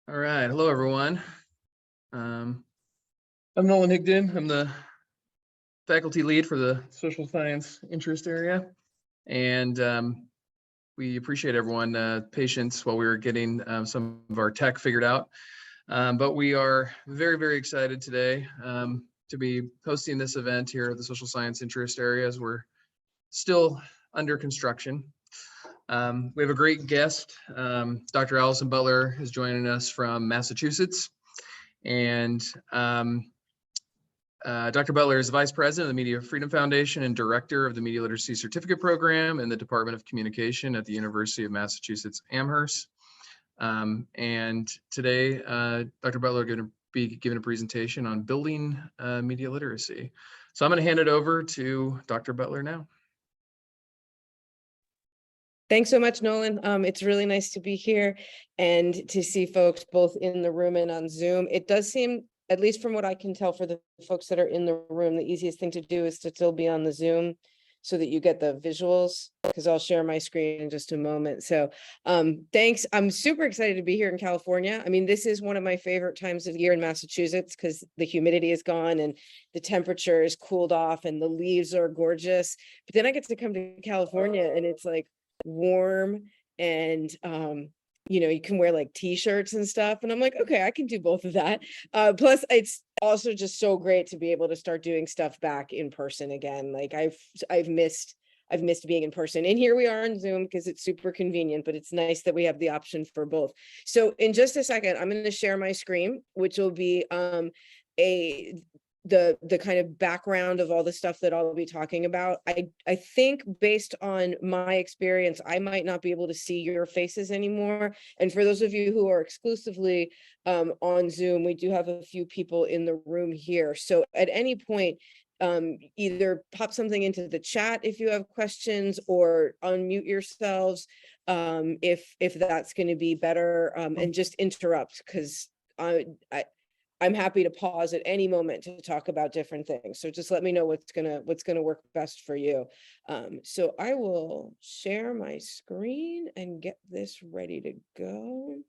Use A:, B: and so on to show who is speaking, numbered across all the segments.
A: All right. Hello, everyone. I'm Nolan Higdon. I'm the faculty lead for the social science interest area. And we appreciate everyone patience while we were getting some of our tech figured out. But we are very, very excited today to be hosting this event here at the social science interest area as we're still under construction. We have a great guest. Dr. Allison Butler is joining us from Massachusetts. And Dr. Butler is the Vice President of the Media Freedom Foundation and Director of the Media Literacy Certificate Program in the Department of Communication at the University of Massachusetts Amherst. And today, Dr. Butler is going to be giving a presentation on building media literacy. So I'm going to hand it over to Dr. Butler now.
B: Thanks so much, Nolan. It's really nice to be here and to see folks both in the room and on Zoom. It does seem, at least from what I can tell for the folks that are in the room, the easiest thing to do is to still be on the Zoom so that you get the visuals, because I'll share my screen in just a moment. So thanks. I'm super excited to be here in California. I mean, this is one of my favorite times of year in Massachusetts because the humidity is gone and the temperature is cooled off and the leaves are gorgeous. But then I get to come to California and it's like warm and you can wear like t-shirts and stuff, and I'm like, okay, I can do both of that. Plus it's also just so great to be able to start doing stuff back in person again. Like I've missed being in person, and here we are on Zoom because it's super convenient, but it's nice that we have the option for both. So in just a second, I'm going to share my screen, which will be the kind of background of all the stuff that I'll be talking about. I think based on my experience, I might not be able to see your faces anymore. And for those of you who are exclusively on Zoom, we do have a few people in the room here. So at any point, either pop something into the chat if you have questions, or unmute yourselves if that's going to be better, and just interrupt, because I'm happy to pause at any moment to talk about different things. So just let me know what's gonna work best for you. So I will share my screen and get this ready to go.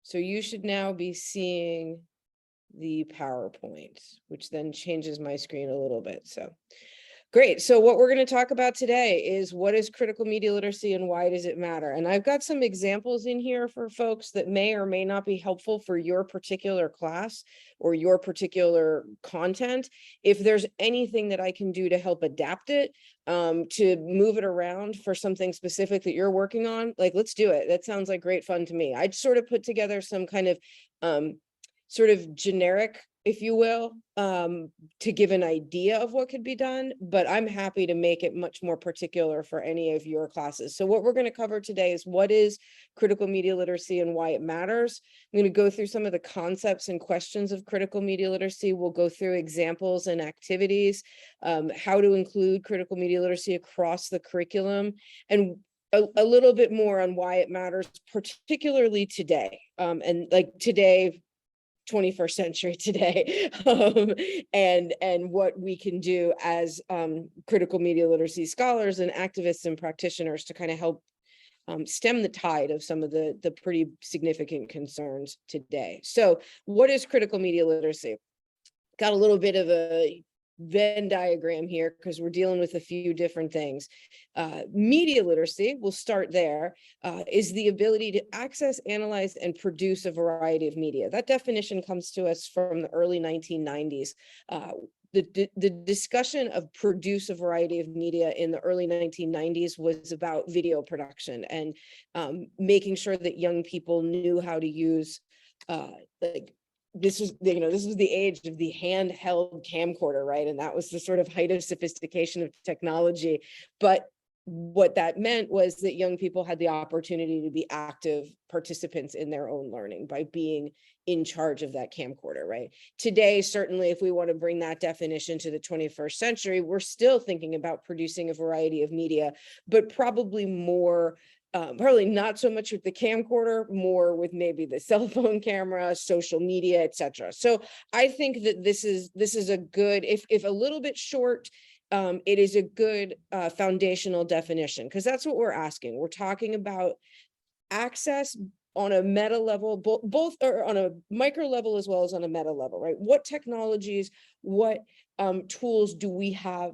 B: So you should now be seeing the PowerPoint, which then changes my screen a little bit. So great. So what we're going to talk about today is what is critical media literacy and why does it matter? And I've got some examples in here for folks that may or may not be helpful for your particular class or your particular content. If there's anything that I can do to help adapt it, to move it around for something specific that you're working on, like, let's do it. That sounds like great fun to me. I'd sort of put together some kind of sort of generic, if you will, to give an idea of what could be done, but I'm happy to make it much more particular for any of your classes. So what we're going to cover today is what is critical media literacy and why it matters. I'm going to go through some of the concepts and questions of critical media literacy. We'll go through examples and activities, how to include critical media literacy across the curriculum, and a little bit more on why it matters, particularly today. And like today, 21st century today, and what we can do as critical media literacy scholars and activists and practitioners to kind of help stem the tide of some of the pretty significant concerns today. So what is critical media literacy? Got a little bit of a Venn diagram here because we're dealing with a few different things. Media literacy, we'll start there, is the ability to access, analyze, and produce a variety of media. That definition comes to us from the early 1990s. The discussion of produce a variety of media in the early 1990s was about video production and making sure that young people knew how to use this was the age of the handheld camcorder, right? And that was the sort of height of sophistication of technology. But what that meant was that young people had the opportunity to be active participants in their own learning by being in charge of that camcorder, right? Today, certainly, if we want to bring that definition to the 21st century, we're still thinking about producing a variety of media, but probably more probably not so much with the camcorder, more with maybe the cell phone camera, social media, etc. So I think that this is a good, if a little bit short, it is a good foundational definition, because that's what we're asking. We're talking about access on a meta level, both are on a micro level as well as on a meta level, right? What technologies, what tools do we have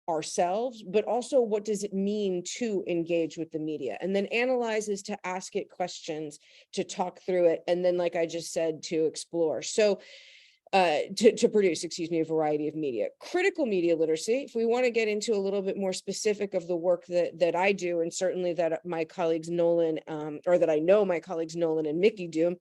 B: ourselves, but also what does it mean to engage with the media? And then analyzes to ask it questions, to talk through it, and then, like I just said, to explore. So to produce, excuse me, a variety of media. Critical media literacy, if we want to get into a little bit more specific of the work that I do, and certainly that my colleagues Nolan, or that I know my colleagues Nolan and Mickey do,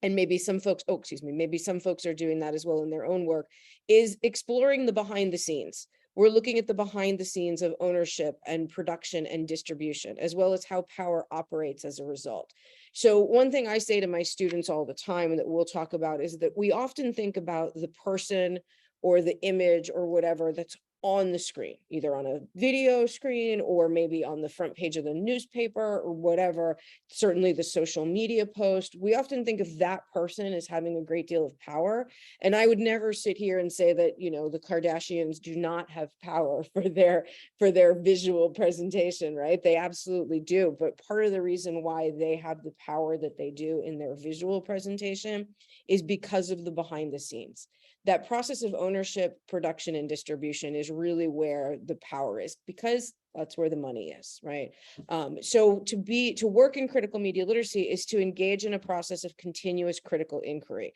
B: and maybe some folks, maybe some folks are doing that as well in their own work, is exploring the behind the scenes. We're looking at the behind the scenes of ownership and production and distribution, as well as how power operates as a result. So one thing I say to my students all the time, and that we'll talk about, is that we often think about the person or the image or whatever that's on the screen, either on a video screen or maybe on the front page of the newspaper or whatever, certainly the social media post. We often think of that person as having a great deal of power. And I would never sit here and say that, you know, the Kardashians do not have power for their visual presentation, right? They absolutely do. But part of the reason why they have the power that they do in their visual presentation is because of the behind the scenes. That process of ownership, production, and distribution is really where the power is, because that's where the money is, right? So to work in critical media literacy is to engage in a process of continuous critical inquiry.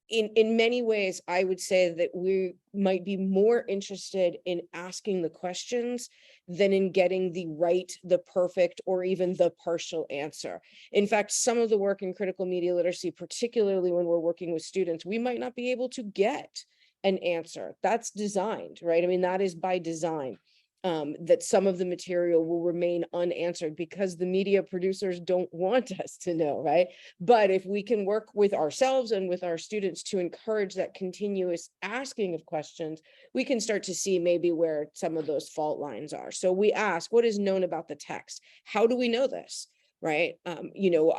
B: In many ways, I would say that we might be more interested in asking the questions than in getting the right, the perfect, or even the partial answer. In fact, some of the work in critical media literacy, particularly when we're working with students, we might not be able to get an answer. That's designed, right? I mean, that is by design. That some of the material will remain unanswered because the media producers don't want us to know, right? But if we can work with ourselves and with our students to encourage that continuous asking of questions, we can start to see maybe where some of those fault lines are. So we ask, what is known about the text? How do we know this? Right. You know,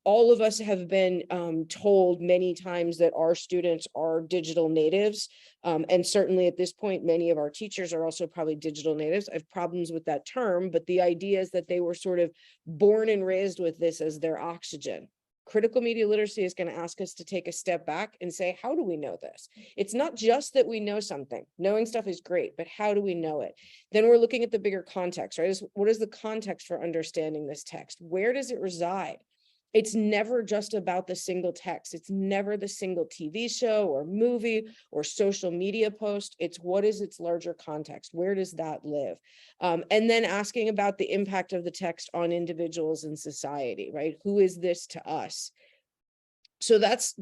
B: all of us have been told many times that our students are digital natives. And certainly at this point, many of our teachers are also probably digital natives. I have problems with that term, but the idea is that they were sort of born and raised with this as their oxygen. Critical media literacy is going to ask us to take a step back and say, how do we know this? It's not just that we know something. Knowing stuff is great, but how do we know it? Then we're looking at the bigger context, right? What is the context for understanding this text? Where does it reside? It's never just about the single text. It's never the single TV show or movie or social media post. It's what is its larger context? Where does that live? And then asking about the impact of the text on individuals in society, right? Who is this to us? So that's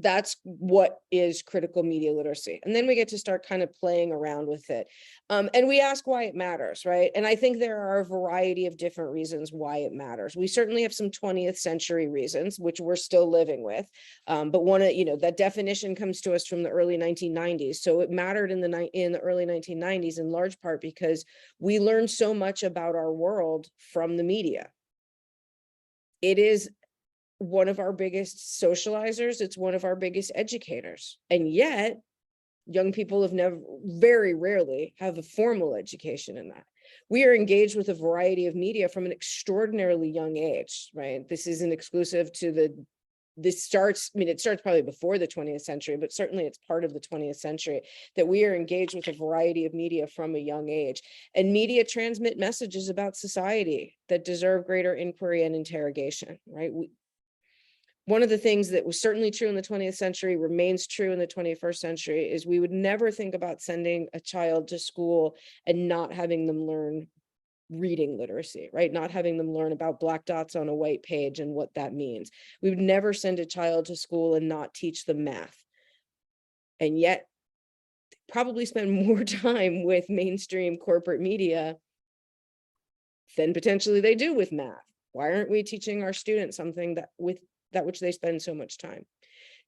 B: what is critical media literacy. And then we get to start kind of playing around with it. And we ask why it matters, right? And I think there are a variety of different reasons why it matters. We certainly have some 20th century reasons, which we're still living with. But one of, you know, that definition comes to us from the early 1990s. So it mattered in the early 1990s in large part because we learned so much about our world from the media. It is one of our biggest socializers. It's one of our biggest educators. And yet young people have very rarely have a formal education in that. We are engaged with a variety of media from an extraordinarily young age, right? This isn't exclusive to it starts probably before the 20th century, but certainly it's part of the 20th century that we are engaged with a variety of media from a young age. And media transmit messages about society that deserve greater inquiry and interrogation, right? One of the things that was certainly true in the 20th century remains true in the 21st century is we would never think about sending a child to school and not having them learn reading literacy, right? Not having them learn about black dots on a white page and what that means. We would never send a child to school and not teach them math. And yet probably spend more time with mainstream corporate media than potentially they do with math. Why aren't we teaching our students something that which they spend so much time?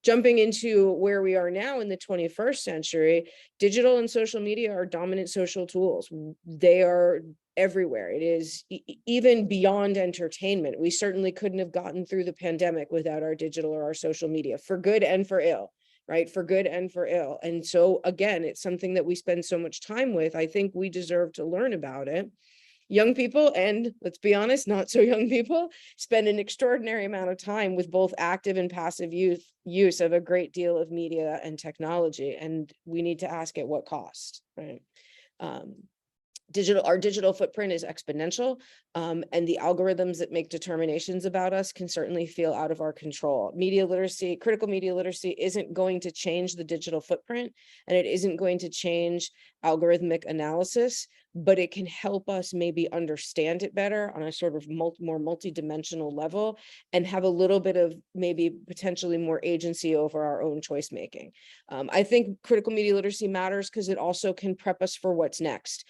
B: Jumping into where we are now in the 21st century, digital and social media are dominant social tools. They are everywhere. It is even beyond entertainment. We certainly couldn't have gotten through the pandemic without our digital or our social media, for good and for ill, right? For good and for ill. And so again, it's something that we spend so much time with. I think we deserve to learn about it. young people, and let's be honest, not so young people, spend an extraordinary amount of time with both active and passive use of a great deal of media and technology. And we need to ask at what cost, right? Our digital footprint is exponential, and the algorithms that make determinations about us can certainly feel out of our control. Media literacy, critical media literacy isn't going to change the digital footprint, and it isn't going to change algorithmic analysis, but it can help us maybe understand it better on a sort of more multidimensional level, and have a little bit of maybe potentially more agency over our own choice making. I think critical media literacy matters because it also can prep us for what's next.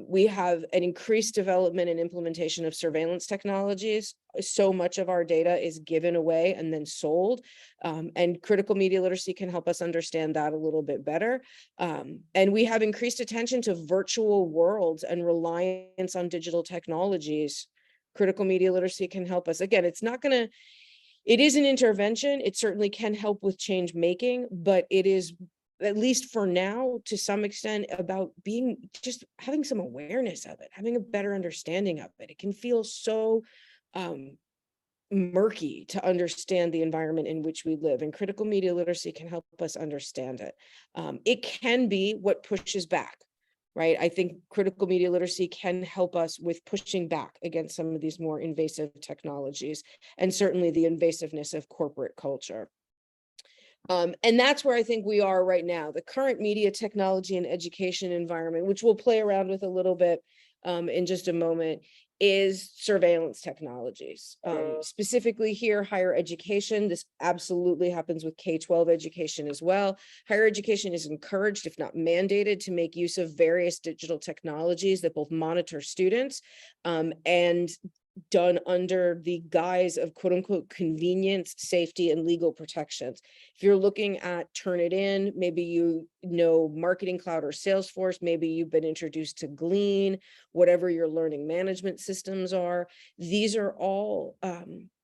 B: We have an increased development and implementation of surveillance technologies. So much of our data is given away and then sold. And critical media literacy can help us understand that a little bit better. And we have increased attention to virtual worlds and reliance on digital technologies. Critical media literacy can help us. Again, it is an intervention. It certainly can help with change making, but it is, at least for now, to some extent, about just having some awareness of it, having a better understanding of it. It can feel so murky to understand the environment in which we live, and critical media literacy can help us understand it. It can be what pushes back, right? I think critical media literacy can help us with pushing back against some of these more invasive technologies, and certainly the invasiveness of corporate culture. And that's where I think we are right now. The current media technology and education environment, which we'll play around with a little bit in just a moment, is surveillance technologies. Specifically here, higher education. This absolutely happens with K-12 education as well. Higher education is encouraged, if not mandated, to make use of various digital technologies that both monitor students and done under the guise of quote unquote convenience, safety, and legal protections. If you're looking at Turnitin, maybe you know Marketing Cloud or Salesforce, maybe you've been introduced to Glean, whatever your learning management systems are. These are all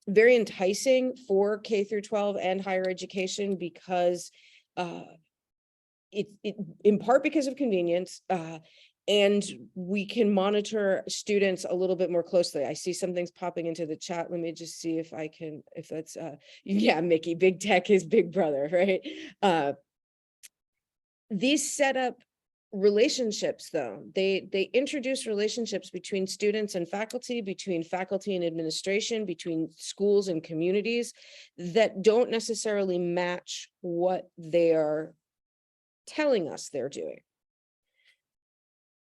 B: very enticing for K through 12 and higher education because in part because of convenience, and we can monitor students a little bit more closely. I see some things popping into the chat. Let me just see if that's, yeah, Mickey, big tech is big brother, right? These set up relationships, though. They introduce relationships between students and faculty, between faculty and administration, between schools and communities that don't necessarily match what they are telling us they're doing.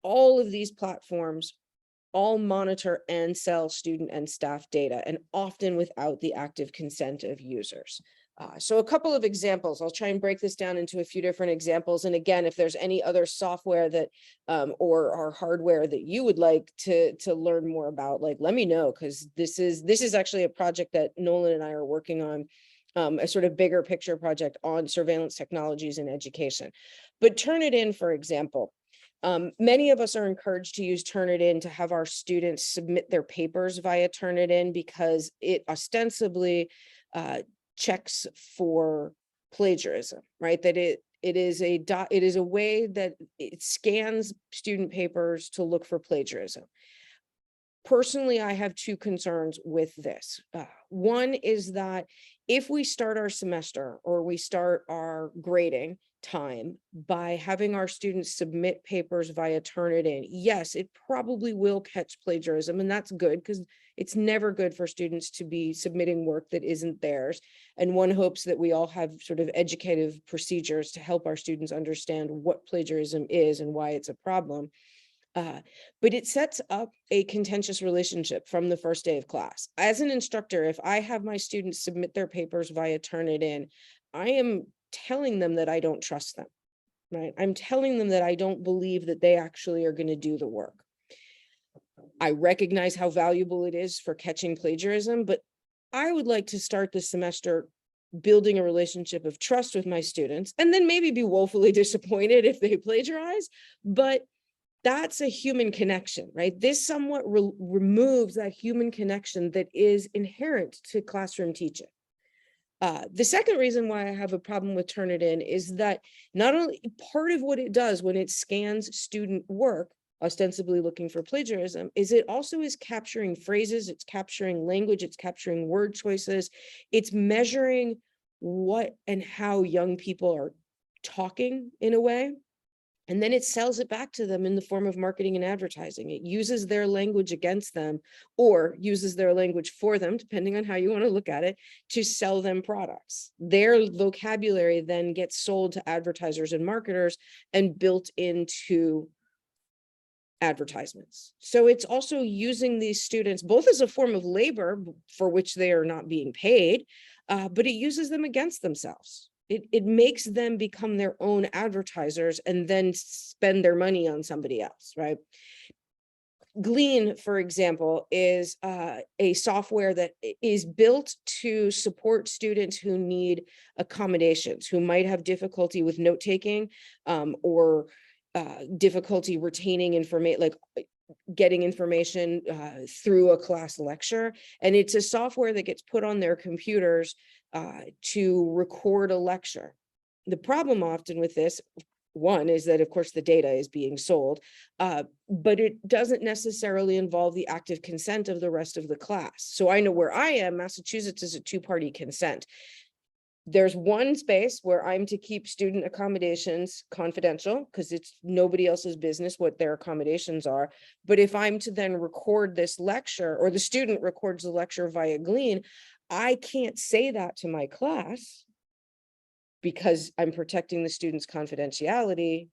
B: All of these platforms all monitor and sell student and staff data, and often without the active consent of users. So a couple of examples. I'll try and break this down into a few different examples. And again, if there's any other software that or hardware that you would like to learn more about, like, let me know, because this is actually a project that Nolan and I are working on, a sort of bigger picture project on surveillance technologies in education. But Turnitin, for example. Many of us are encouraged to use Turnitin to have our students submit their papers via Turnitin because it ostensibly checks for plagiarism, right? That it is a way that it scans student papers to look for plagiarism. Personally, I have two concerns with this. One is that if we start our semester or we start our grading time by having our students submit papers via Turnitin, yes, it probably will catch plagiarism, and that's good because it's never good for students to be submitting work that isn't theirs. And one hopes that we all have sort of educative procedures to help our students understand what plagiarism is and why it's a problem. But it sets up a contentious relationship from the first day of class. As an instructor, if I have my students submit their papers via Turnitin, I am telling them that I don't trust them, right? I'm telling them that I don't believe that they actually are going to do the work. I recognize how valuable it is for catching plagiarism, but I would like to start the semester building a relationship of trust with my students, and then maybe be woefully disappointed if they plagiarize, but that's a human connection, right? This somewhat removes that human connection that is inherent to classroom teaching. The second reason why I have a problem with Turnitin is that not only part of what it does when it scans student work, ostensibly looking for plagiarism, is it also is capturing phrases, it's capturing language, it's capturing word choices, it's measuring what and how young people are talking in a way. And then it sells it back to them in the form of marketing and advertising. It uses their language against them or uses their language for them, depending on how you want to look at it, to sell them products. Their vocabulary then gets sold to advertisers and marketers and built into advertisements. So it's also using these students both as a form of labor for which they are not being paid, but it uses them against themselves. It makes them become their own advertisers and then spend their money on somebody else, right? Glean, for example, is a software that is built to support students who need accommodations, who might have difficulty with note-taking or difficulty retaining information, like getting information through a class lecture. And it's a software that gets put on their computers to record a lecture. The problem often with this, one, is that of course the data is being sold, but it doesn't necessarily involve the active consent of the rest of the class. So I know where I am, Massachusetts is a two-party consent. There's one space where I'm to keep student accommodations confidential because it's nobody else's business what their accommodations are. But if I'm to then record this lecture, or the student records the lecture via Glean, I can't say that to my class because I'm protecting the student's confidentiality.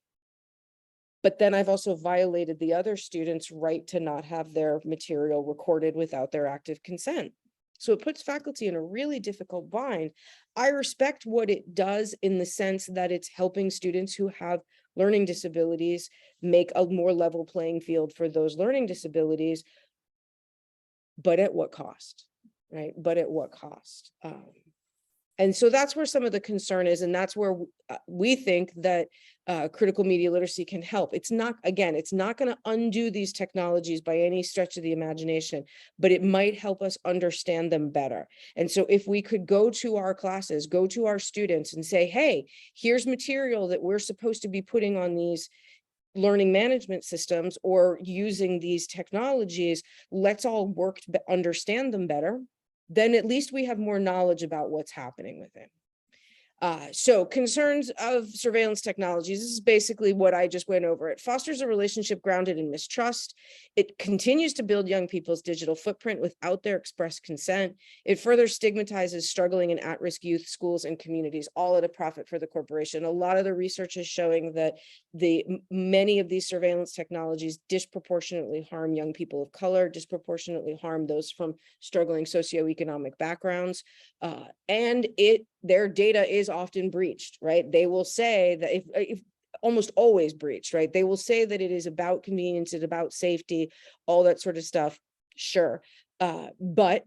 B: But then I've also violated the other student's right to not have their material recorded without their active consent. So it puts faculty in a really difficult bind. I respect what it does in the sense that it's helping students who have learning disabilities make a more level playing field for those learning disabilities, but at what cost, right? But at what cost? And so that's where some of the concern is, and that's where we think that critical media literacy can help. It's not, again, it's not going to undo these technologies by any stretch of the imagination, but it might help us understand them better. And so if we could go to our classes, go to our students and say, hey, here's material that we're supposed to be putting on these learning management systems or using these technologies, let's all work to understand them better. Then at least we have more knowledge about what's happening with it. So concerns of surveillance technologies, this is basically what I just went over. It fosters a relationship grounded in mistrust. It continues to build young people's digital footprint without their express consent. It further stigmatizes struggling and at-risk youth, schools, and communities, all at a profit for the corporation. A lot of the research is showing that many of these surveillance technologies disproportionately harm young people of color, disproportionately harm those from struggling socioeconomic backgrounds, and their data is often breached, right? They will say that if almost always breached, right? They will say that it is about convenience, it's about safety, all that sort of stuff. Sure. But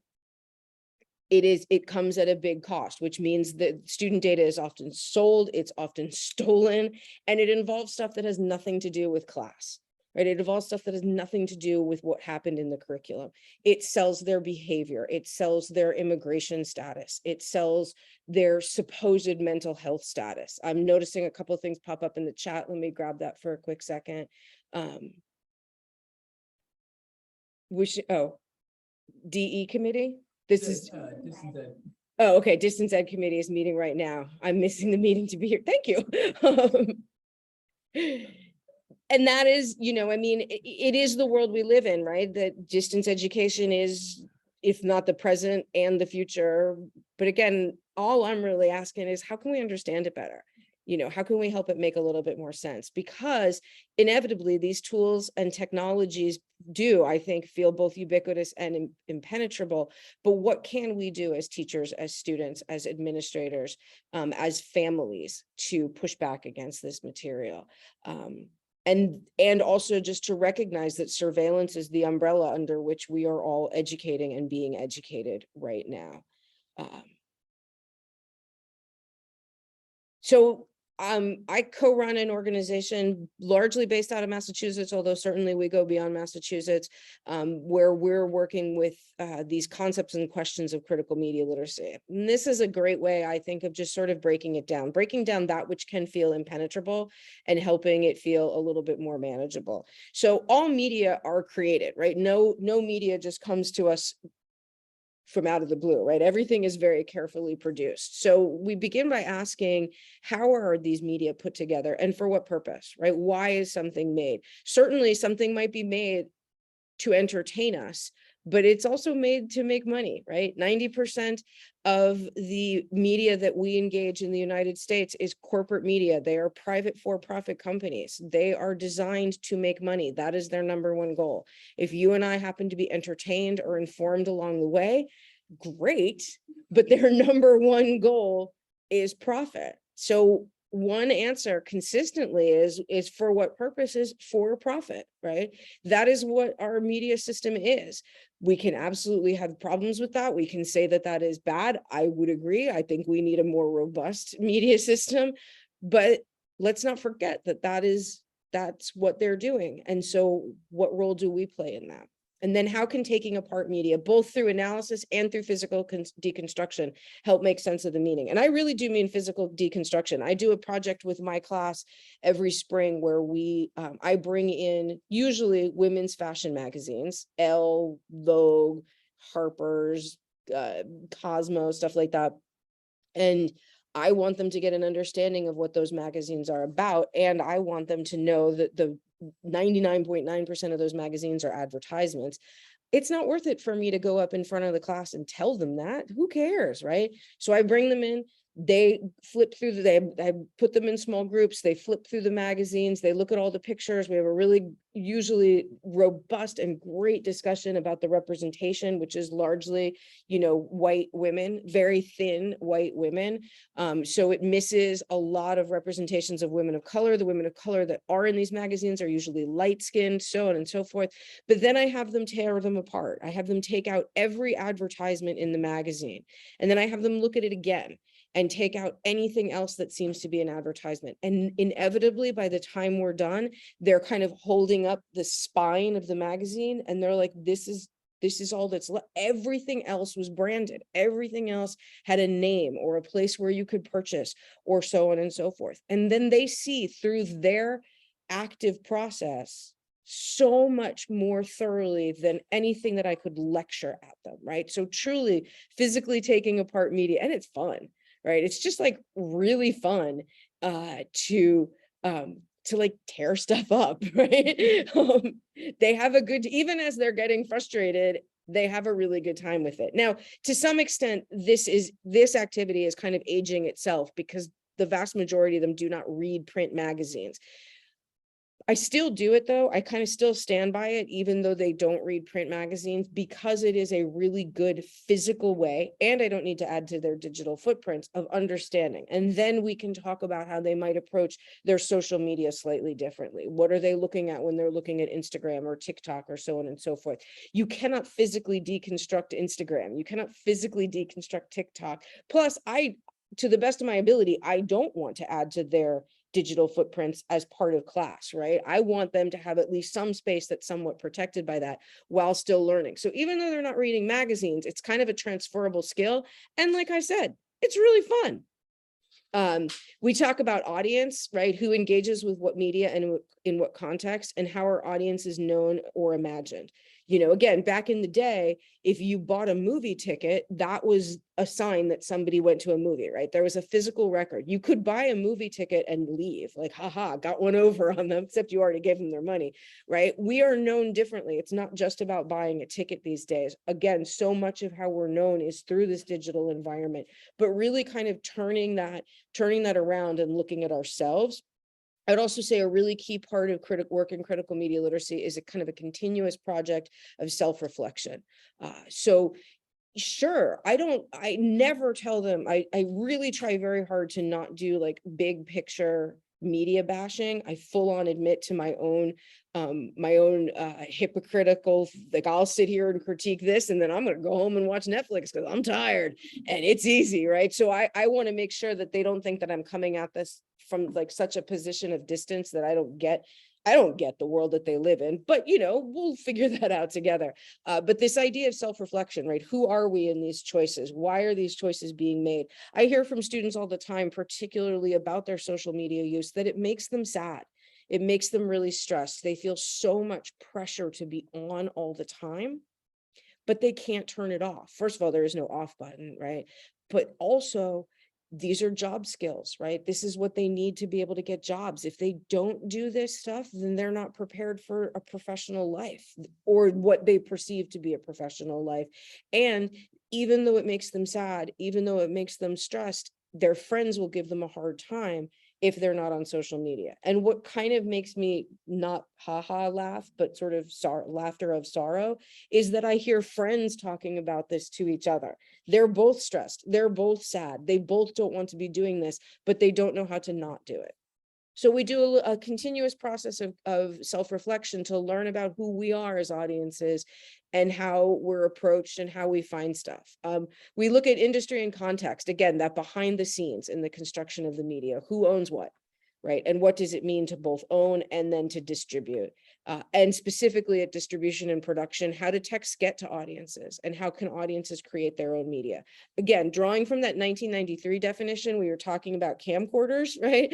B: it comes at a big cost, which means that student data is often sold, it's often stolen, and it involves stuff that has nothing to do with class. Right? It involves stuff that has nothing to do with what happened in the curriculum. It sells their behavior. It sells their immigration status. It sells their supposed mental health status. I'm noticing a couple of things pop up in the chat. Let me grab that for a quick second. DE committee? This is distance ed. Oh, okay. Distance ed committee is meeting right now. I'm missing the meeting to be here. Thank you. And that is, I mean, it is the world we live in, right? That distance education is, if not the present and the future. But again, all I'm really asking is how can we understand it better? How can we help it make a little bit more sense? Because inevitably these tools and technologies do, I think, feel both ubiquitous and impenetrable. But what can we do as teachers, as students, as administrators, as families to push back against this material? And also just to recognize that surveillance is the umbrella under which we are all educating and being educated right now. So I co-run an organization largely based out of Massachusetts, although certainly we go beyond Massachusetts, where we're working with these concepts and questions of critical media literacy. And this is a great way, I think, of just sort of breaking down that which can feel impenetrable and helping it feel a little bit more manageable. So all media are created, right? No media just comes to us from out of the blue, right? Everything is very carefully produced. So we begin by asking, how are these media put together and for what purpose, right? Why is something made? Certainly something might be made to entertain us, but it's also made to make money, right? 90% of the media that we engage in the United States is corporate media. They are private for-profit companies. They are designed to make money. That is their number one goal. If you and I happen to be entertained or informed along the way, great, but their number one goal is profit. So one answer consistently is for what purpose? Is for profit, right? That is what our media system is. We can absolutely have problems with that. We can say that that is bad. I would agree. I think we need a more robust media system, but let's not forget that that's what they're doing. And so what role do we play in that? And then how can taking apart media, both through analysis and through physical deconstruction, help make sense of the meaning? And I really do mean physical deconstruction. I do a project with my class every spring where I bring in usually women's fashion magazines, Elle, Vogue, Harper's, Cosmo, stuff like that. And I want them to get an understanding of what those magazines are about. And I want them to know that the 99.9% of those magazines are advertisements. It's not worth it for me to go up in front of the class and tell them that. Who cares, right? So I bring them in, they flip through, I put them in small groups, they flip through the magazines, they look at all the pictures. We have a really usually robust and great discussion about the representation, which is largely, white women, very thin white women. So it misses a lot of representations of women of color. The women of color that are in these magazines are usually light-skinned, so on and so forth. But then I have them tear them apart. I have them take out every advertisement in the magazine, and then I have them look at it again and take out anything else that seems to be an advertisement. And inevitably, by the time we're done, they're kind of holding up the spine of the magazine and they're like, this is all that's left. Everything else was branded. Everything else had a name or a place where you could purchase, or so on and so forth. And then they see through their active process so much more thoroughly than anything that I could lecture at them, right? So truly physically taking apart media, and it's fun, right? It's just like really fun to like tear stuff up, right? They have a good, even as they're getting frustrated, they have a really good time with it. Now, to some extent, this activity is kind of aging itself because the vast majority of them do not read print magazines. I still do it though. I kind of still stand by it, even though they don't read print magazines, because it is a really good physical way, and I don't need to add to their digital footprints, of understanding. And then we can talk about how they might approach their social media slightly differently. What are they looking at when they're looking at Instagram or TikTok or so on and so forth? You cannot physically deconstruct Instagram. You cannot physically deconstruct TikTok. Plus, to the best of my ability, I don't want to add to their digital footprints as part of class, right? I want them to have at least some space that's somewhat protected by that while still learning. So even though they're not reading magazines, it's kind of a transferable skill. And like I said, it's really fun. We talk about audience, right? Who engages with what media and in what context, and how our audience is known or imagined. Again, back in the day, if you bought a movie ticket, that was a sign that somebody went to a movie, right? There was a physical record. You could buy a movie ticket and leave, like, haha, got one over on them, except you already gave them their money, right? We are known differently. It's not just about buying a ticket these days. Again, so much of how we're known is through this digital environment, but really kind of turning that around and looking at ourselves. I'd also say a really key part of work in critical media literacy is a kind of a continuous project of self-reflection. So sure, I never tell them, I really try very hard to not do like big picture media bashing. I full on admit to my own hypocritical, like I'll sit here and critique this and then I'm going to go home and watch Netflix because I'm tired and it's easy, right? So I want to make sure that they don't think that I'm coming at this from like such a position of distance that I don't get the world that they live in, but we'll figure that out together. But this idea of self-reflection, right? Who are we in these choices? Why are these choices being made? I hear from students all the time, particularly about their social media use, that it makes them sad. It makes them really stressed. They feel so much pressure to be on all the time, but they can't turn it off. First of all, there is no off button, right? But also, these are job skills, right? This is what they need to be able to get jobs. If they don't do this stuff, then they're not prepared for a professional life or what they perceive to be a professional life. And even though it makes them sad, even though it makes them stressed, their friends will give them a hard time if they're not on social media. And what kind of makes me not haha laugh, but sort of laughter of sorrow, is that I hear friends talking about this to each other. They're both stressed. They're both sad. They both don't want to be doing this, but they don't know how to not do it. So we do a continuous process of self-reflection to learn about who we are as audiences and how we're approached and how we find stuff. We look at industry and context, again, that behind the scenes in the construction of the media, who owns what, right? And what does it mean to both own and then to distribute? And specifically at distribution and production, how do texts get to audiences and how can audiences create their own media? Again, drawing from that 1993 definition, we were talking about camcorders, right?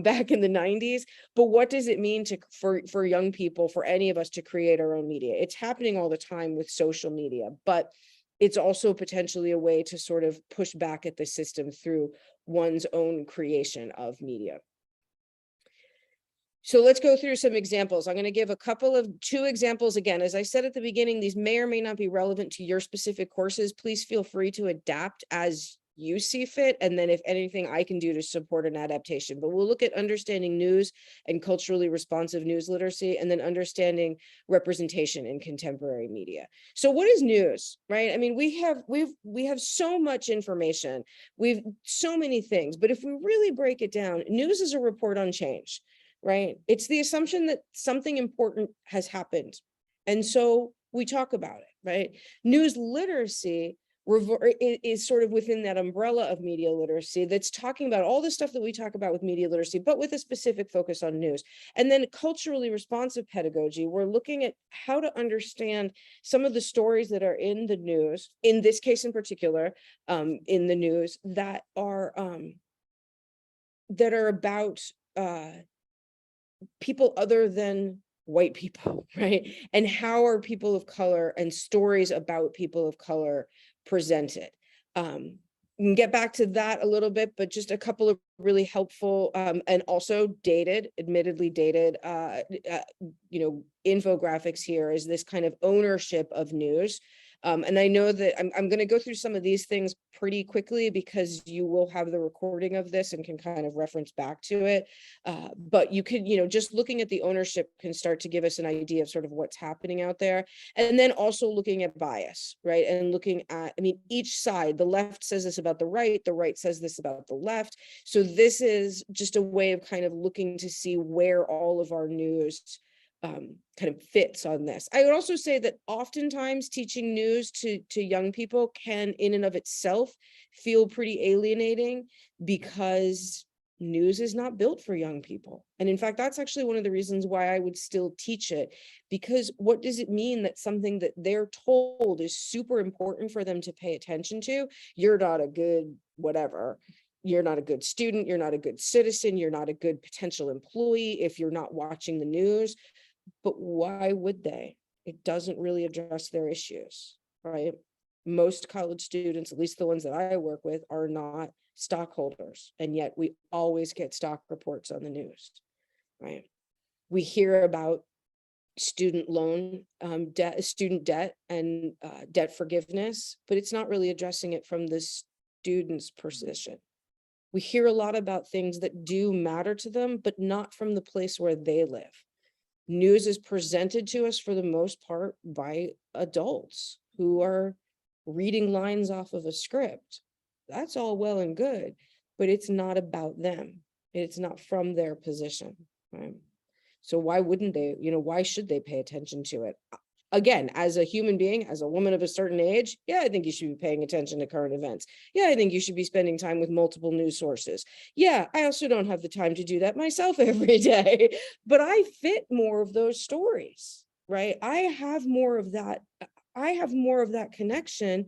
B: Back in the 90s, but what does it mean for young people, for any of us to create our own media? It's happening all the time with social media, but it's also potentially a way to sort of push back at the system through one's own creation of media. So let's go through some examples. I'm going to give two examples. Again, as I said at the beginning, these may or may not be relevant to your specific courses. Please feel free to adapt as you see fit. And then if anything I can do to support an adaptation, but we'll look at understanding news and culturally responsive news literacy, and then understanding representation in contemporary media. So what is news, right? I mean, we have so much information. We've so many things, but if we really break it down, news is a report on change. Right? It's the assumption that something important has happened. And so we talk about it, right? News literacy is sort of within that umbrella of media literacy that's talking about all the stuff that we talk about with media literacy, but with a specific focus on news. And then culturally responsive pedagogy, we're looking at how to understand some of the stories that are in the news, in this case in particular, in the news, that are about people other than white people, right? And how are people of color and stories about people of color presented? We can get back to that a little bit, but just a couple of really helpful and also admittedly dated, infographics here is this kind of ownership of news. And I know that I'm going to go through some of these things pretty quickly because you will have the recording of this and can kind of reference back to it. But you could, just looking at the ownership can start to give us an idea of sort of what's happening out there. And then also looking at bias, right? And looking at, each side, the left says this about the right says this about the left. So this is just a way of kind of looking to see where all of our news kind of fits on this. I would also say that oftentimes teaching news to young people can in and of itself feel pretty alienating because news is not built for young people. And in fact, that's actually one of the reasons why I would still teach it, because what does it mean that something that they're told is super important for them to pay attention to? You're not a good whatever. You're not a good student. You're not a good citizen. You're not a good potential employee if you're not watching the news. But why would they? It doesn't really address their issues, right? Most college students, at least the ones that I work with, are not stockholders, and yet we always get stock reports on the news, right? We hear about student loan debt, student debt, and debt forgiveness, but it's not really addressing it from the student's position. We hear a lot about things that do matter to them, but not from the place where they live. News is presented to us for the most part by adults who are reading lines off of a script. That's all well and good, but it's not about them. It's not from their position, right? So why wouldn't they, why should they pay attention to it? Again, as a human being, as a woman of a certain age, yeah, I think you should be paying attention to current events. Yeah, I think you should be spending time with multiple news sources. Yeah, I also don't have the time to do that myself every day, but I fit more of those stories, right? I have more of that connection.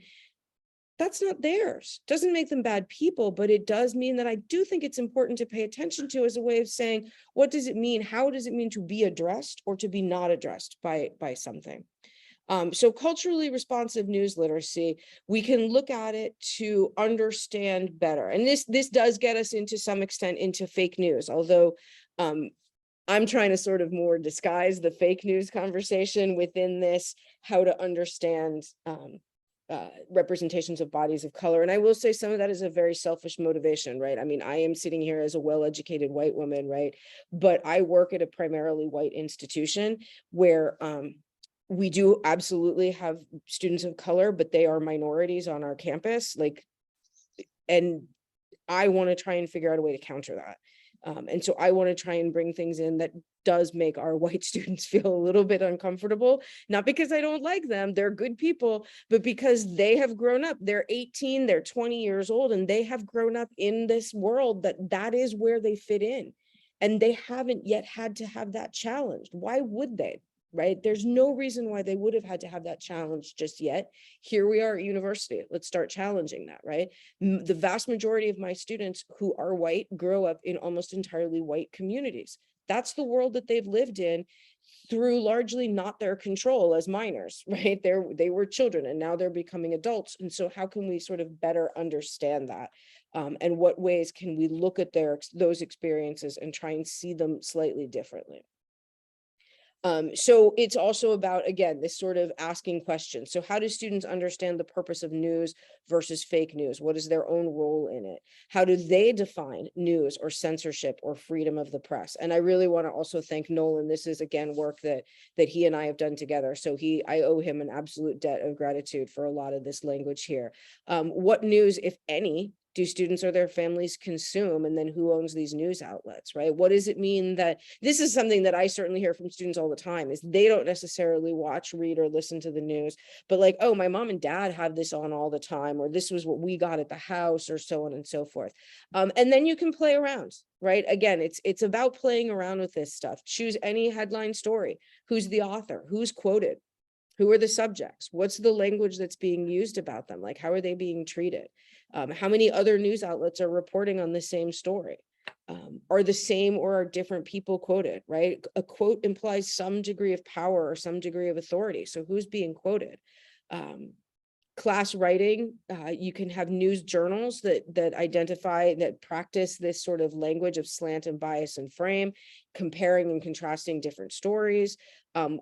B: That's not theirs. Doesn't make them bad people, but it does mean that I do think it's important to pay attention to as a way of saying, what does it mean? How does it mean to be addressed or to be not addressed by something? So culturally responsive news literacy, we can look at it to understand better. And this does get us into some extent into fake news, although I'm trying to sort of more disguise the fake news conversation within this, how to understand representations of bodies of color. And I will say some of that is a very selfish motivation, right? I mean, I am sitting here as a well-educated white woman, right? But I work at a primarily white institution where we do absolutely have students of color, but they are minorities on our campus. And I want to try and figure out a way to counter that. And so I want to try and bring things in that does make our white students feel a little bit uncomfortable, not because I don't like them, they're good people, but because they have grown up, they're 18, they're 20 years old, and they have grown up in this world that is where they fit in. And they haven't yet had to have that challenged. Why would they? Right? There's no reason why they would have had to have that challenge just yet. Here we are at university. Let's start challenging that, right? The vast majority of my students who are white grow up in almost entirely white communities. That's the world that they've lived in through largely not their control as minors, right? They were children and now they're becoming adults. And so how can we sort of better understand that? And what ways can we look at those experiences and try and see them slightly differently? So it's also about, again, this sort of asking questions. So how do students understand the purpose of news versus fake news? What is their own role in it? How do they define news or censorship or freedom of the press? And I really want to also thank Nolan. This is, again, work that he and I have done together. So I owe him an absolute debt of gratitude for a lot of this language here. What news, if any, do students or their families consume? And then who owns these news outlets, right? What does it mean that this is something that I certainly hear from students all the time is they don't necessarily watch, read, or listen to the news, but like, oh, my mom and dad have this on all the time, or this was what we got at the house, or so on and so forth. And then you can play around, right? Again, it's about playing around with this stuff. Choose any headline story. Who's the author? Who's quoted? Who are the subjects? What's the language that's being used about them? Like, how are they being treated? How many other news outlets are reporting on the same story? Are the same or are different people quoted, right? A quote implies some degree of power or some degree of authority. So who's being quoted? Class writing, you can have news journals that identify, that practice this sort of language of slant and bias and frame, comparing and contrasting different stories.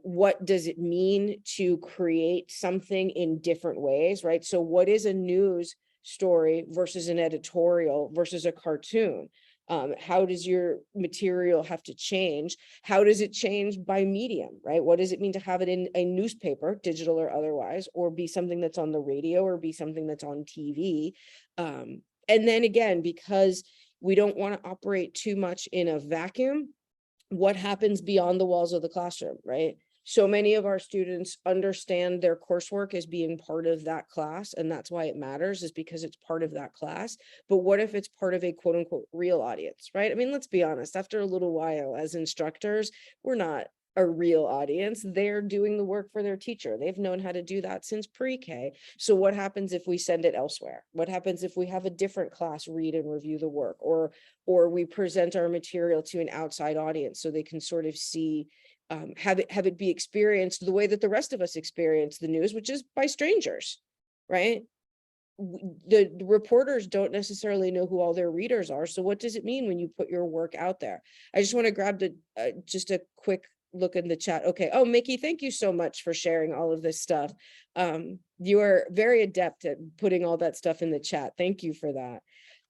B: What does it mean to create something in different ways, right? So what is a news story versus an editorial versus a cartoon? How does your material have to change? How does it change by medium, right? What does it mean to have it in a newspaper, digital or otherwise, or be something that's on the radio or be something that's on TV? And then again, because we don't want to operate too much in a vacuum, what happens beyond the walls of the classroom, right? So many of our students understand their coursework as being part of that class, and that's why it matters, is because it's part of that class. But what if it's part of a quote unquote real audience, right? I mean, let's be honest, after a little while as instructors, we're not a real audience. They're doing the work for their teacher. They've known how to do that since pre-K. So what happens if we send it elsewhere? What happens if we have a different class read and review the work, or we present our material to an outside audience so they can sort of see, have it be experienced the way that the rest of us experience the news, which is by strangers, right? The reporters don't necessarily know who all their readers are. So what does it mean when you put your work out there? I just want to grab just a quick look in the chat. Okay. Oh, Mickey, thank you so much for sharing all of this stuff. You are very adept at putting all that stuff in the chat. Thank you for that.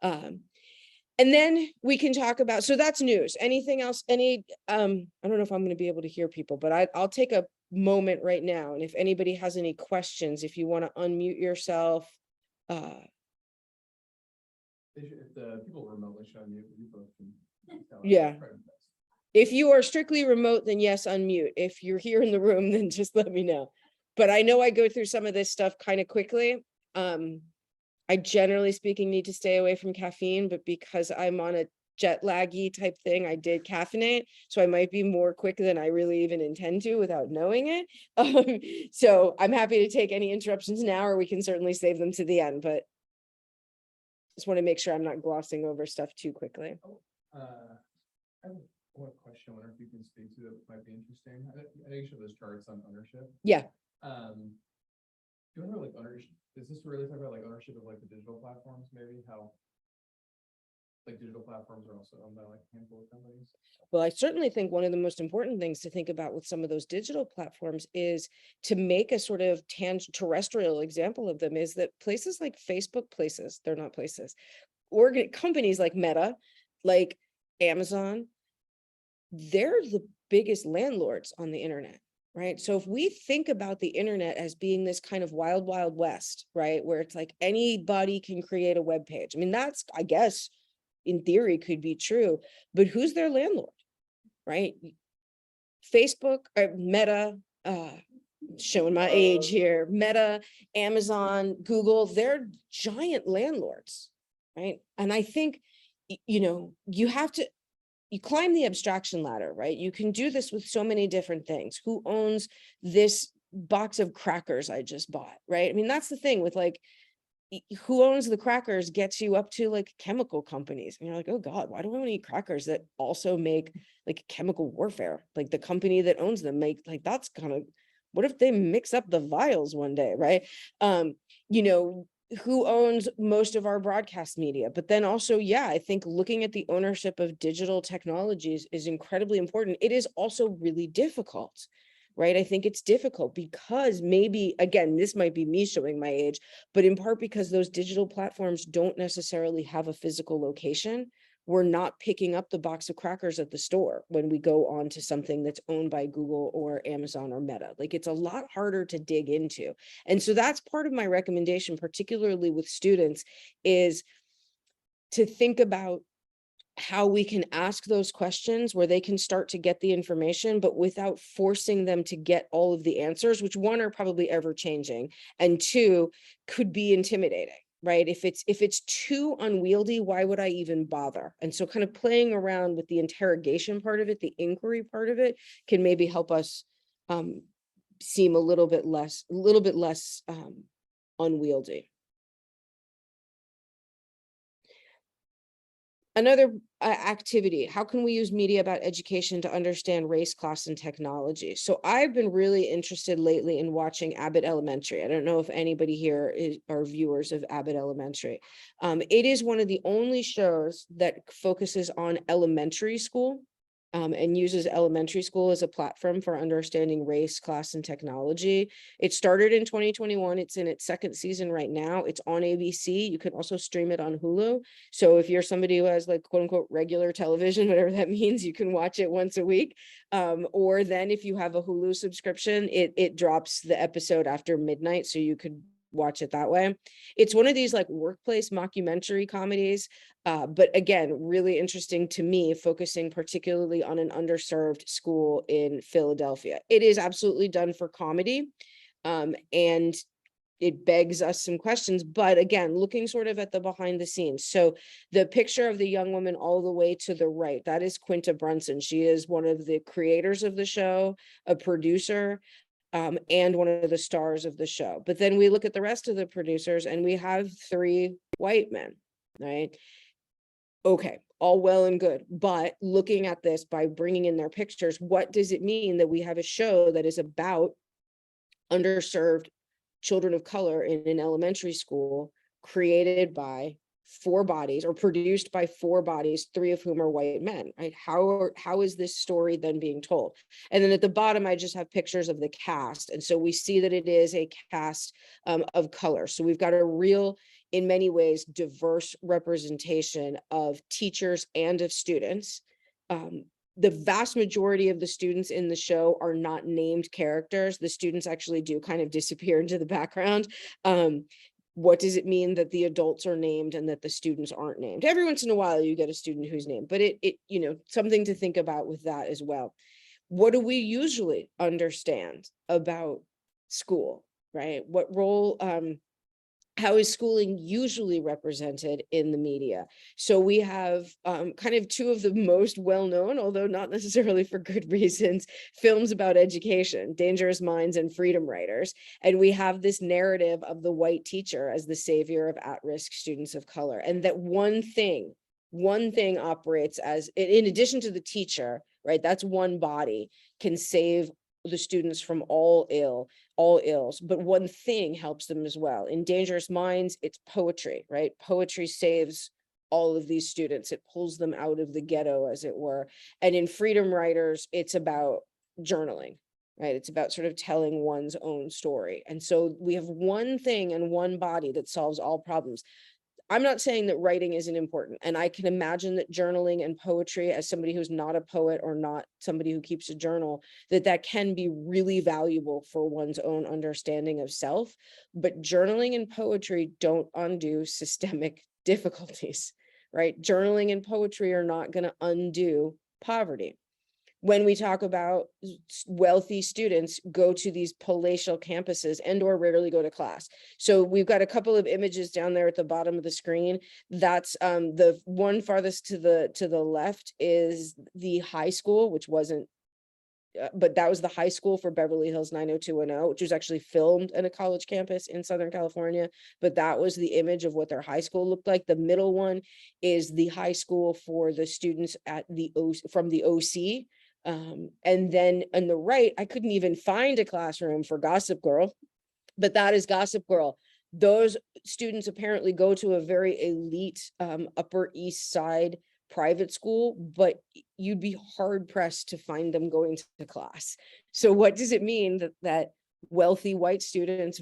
B: And then we can talk about, so that's news. Anything else? I don't know if I'm going to be able to hear people, but I'll take a moment right now. And if anybody has any questions, if you want to unmute yourself.
A: If the people remotely show you both can.
B: Yeah. If you are strictly remote, then yes, unmute. If you're here in the room, then just let me know. But I know I go through some of this stuff kind of quickly. I generally speaking need to stay away from caffeine, but because I'm on a jet laggy type thing, I did caffeinate. So I might be more quick than I really even intend to without knowing it. So I'm happy to take any interruptions now, or we can certainly save them to the end, but just want to make sure I'm not glossing over stuff too quickly.
A: I have one question. I wonder if you can speak to that might be interesting. I know you showed those charts on ownership.
B: Yeah.
A: Do you remember like ownership? Is this really talk about like ownership of like the digital platforms? Maybe how like digital platforms are also owned by like a handful of companies?
B: Well, I certainly think one of the most important things to think about with some of those digital platforms is to make a sort of terrestrial example of them is that places like Facebook, they're not places, companies like Meta, like Amazon, they're the biggest landlords on the internet, right? So if we think about the internet as being this kind of wild, wild west, right, where it's like anybody can create a web page. I mean, that's, I guess, in theory could be true, but who's their landlord, right? Facebook or Meta, showing my age here, Meta, Amazon, Google, they're giant landlords, right? And I think, you have to, you climb the abstraction ladder, right? You can do this with so many different things. Who owns this box of crackers I just bought, right? I mean, that's the thing with like, who owns the crackers gets you up to like chemical companies. And you're like, oh God, why do I want to eat crackers that also make like chemical warfare? Like the company that owns them make like, that's kind of, what if they mix up the vials one day, right? Who owns most of our broadcast media? But then also, yeah, I think looking at the ownership of digital technologies is incredibly important. It is also really difficult, right? I think it's difficult because maybe, again, this might be me showing my age, but in part because those digital platforms don't necessarily have a physical location. We're not picking up the box of crackers at the store when we go on to something that's owned by Google or Amazon or Meta. Like it's a lot harder to dig into. And so that's part of my recommendation, particularly with students, is to think about how we can ask those questions where they can start to get the information, but without forcing them to get all of the answers, which one are probably ever changing, and two could be intimidating, right? If it's too unwieldy, why would I even bother? And so kind of playing around with the interrogation part of it, the inquiry part of it, can maybe help us seem a little bit less unwieldy. Another activity, how can we use media about education to understand race, class, and technology? So I've been really interested lately in watching Abbott Elementary. I don't know if anybody here are viewers of Abbott Elementary. It is one of the only shows that focuses on elementary school and uses elementary school as a platform for understanding race, class, and technology. It started in 2021. It's in its second season right now. It's on ABC. You can also stream it on Hulu. So if you're somebody who has like quote unquote regular television, whatever that means, you can watch it once a week. Or then if you have a Hulu subscription, it drops the episode after midnight. So you could watch it that way. It's one of these like workplace mockumentary comedies, but again, really interesting to me, focusing particularly on an underserved school in Philadelphia. It is absolutely done for comedy, and it begs us some questions, but again, looking sort of at the behind the scenes. So the picture of the young woman all the way to the right, that is Quinta Brunson. She is one of the creators of the show, a producer, and one of the stars of the show. But then we look at the rest of the producers and we have 3 white men, right? Okay, all well and good. But looking at this by bringing in their pictures, what does it mean that we have a show that is about underserved children of color in an elementary school created by 4 bodies or produced by 4 bodies, 3 of whom are white men, right? How is this story then being told? And then at the bottom, I just have pictures of the cast. And so we see that it is a cast of color. So we've got a real, in many ways, diverse representation of teachers and of students. The vast majority of the students in the show are not named characters. The students actually do kind of disappear into the background. What does it mean that the adults are named and that the students aren't named? Every once in a while you get a student who's named, but it something to think about with that as well. What do we usually understand about school, right? What role, how is schooling usually represented in the media? So we have kind of two of the most well-known, although not necessarily for good reasons, films about education, Dangerous Minds and Freedom Writers. And we have this narrative of the white teacher as the savior of at-risk students of color. And that one thing operates as, in addition to the teacher, right? That's one body, can save the students from all ills, but one thing helps them as well. In Dangerous Minds, it's poetry, right? Poetry saves all of these students. It pulls them out of the ghetto, as it were. And in Freedom Writers, it's about journaling, right? It's about sort of telling one's own story. And so we have one thing and one body that solves all problems. I'm not saying that writing isn't important. And I can imagine that journaling and poetry, as somebody who's not a poet or not somebody who keeps a journal, that can be really valuable for one's own understanding of self. But journaling and poetry don't undo systemic difficulties, right? Journaling and poetry are not going to undo poverty. When we talk about wealthy students go to these palatial campuses and or rarely go to class. So we've got a couple of images down there at the bottom of the screen. That's the one farthest to the left is the high school, which wasn't, but that was the high school for Beverly Hills 90210, which was actually filmed at a college campus in Southern California. But that was the image of what their high school looked like. The middle one is the high school for the students at from the OC. And then on the right, I couldn't even find a classroom for Gossip Girl, but that is Gossip Girl. Those students apparently go to a very elite Upper East Side private school, but you'd be hard pressed to find them going to class. So what does it mean that wealthy white students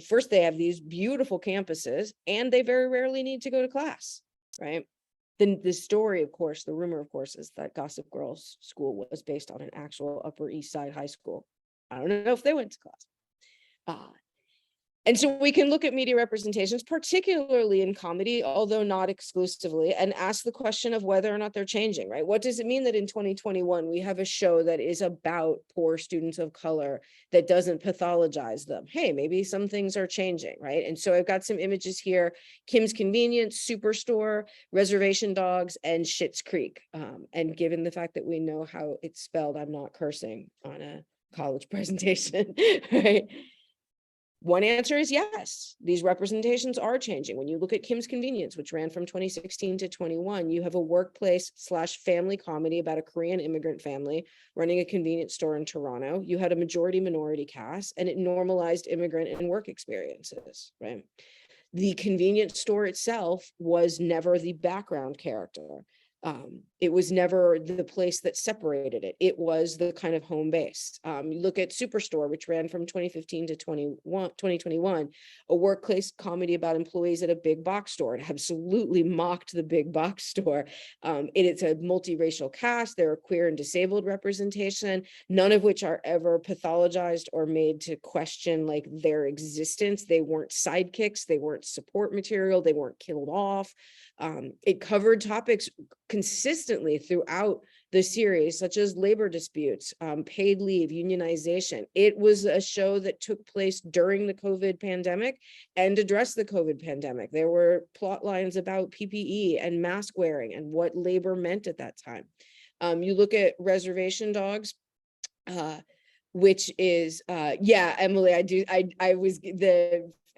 B: first, they have these beautiful campuses and they very rarely need to go to class, right? Then the story, of course, the rumor, of course, is that Gossip Girl's school was based on an actual Upper East Side high school. I don't know if they went to class. And so we can look at media representations, particularly in comedy, although not exclusively, and ask the question of whether or not they're changing, right? What does it mean that in 2021, we have a show that is about poor students of color that doesn't pathologize them? Hey, maybe some things are changing, right? And so I've got some images here: Kim's Convenience, Superstore, Reservation Dogs, and Schitt's Creek. And given the fact that we know how it's spelled, I'm not cursing on a college presentation, right? One answer is yes, these representations are changing. When you look at Kim's Convenience, which ran from 2016 to 21, you have a workplace/family comedy about a Korean immigrant family running a convenience store in Toronto. You had a majority minority cast, and it normalized immigrant and work experiences, right? The convenience store itself was never the background character. It was never the place that separated it. It was the kind of home base. You look at Superstore, which ran from 2015 to 2021, a workplace comedy about employees at a big box store. It absolutely mocked the big box store. It's a multiracial cast. There are queer and disabled representation, none of which are ever pathologized or made to question like their existence. They weren't sidekicks. They weren't support material. They weren't killed off. It covered topics consistently throughout the series, such as labor disputes, paid leave, unionization. It was a show that took place during the COVID pandemic and addressed the COVID pandemic. There were plot lines about PPE and mask wearing and what labor meant at that time. You look at Reservation Dogs, which is, yeah, Emily,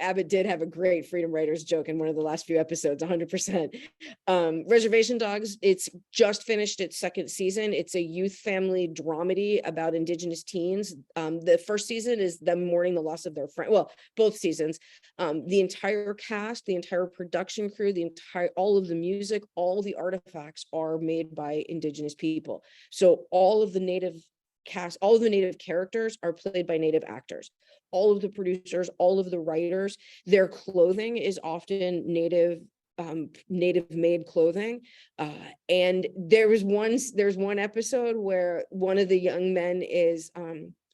B: Abbott did have a great Freedom Writers joke in one of the last few episodes, 100%. Reservation Dogs, it's just finished its second season. It's a youth family dramedy about Indigenous teens. The first season is them mourning the loss of their friend. Well, both seasons. The entire cast, the entire production crew, all of the music, all the artifacts are made by Indigenous people. So all of the native cast, all of the native characters are played by native actors. All of the producers, all of the writers, their clothing is often native made clothing. And there's one episode where one of the young men is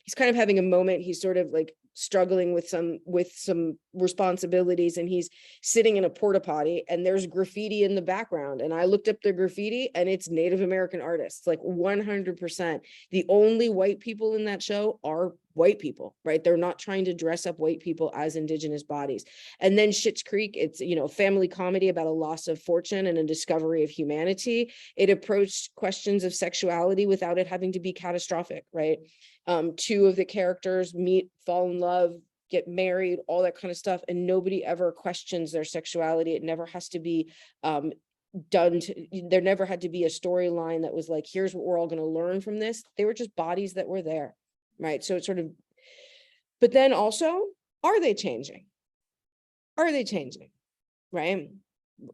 B: he's kind of having a moment. He's sort of like struggling with some responsibilities, and he's sitting in a porta potty and there's graffiti in the background. And I looked up the graffiti and it's Native American artists, like 100%. The only white people in that show are white people, right? They're not trying to dress up white people as indigenous bodies. And then Schitt's Creek, it's, you know, family comedy about a loss of fortune and a discovery of humanity. It approached questions of sexuality without it having to be catastrophic, right? Two of the characters meet, fall in love, get married, all that kind of stuff, and nobody ever questions their sexuality. It never has to be there never had to be a storyline that was like, here's what we're all going to learn from this. They were just bodies that were there, right? So it's sort of, but then also, are they changing? Are they changing, right?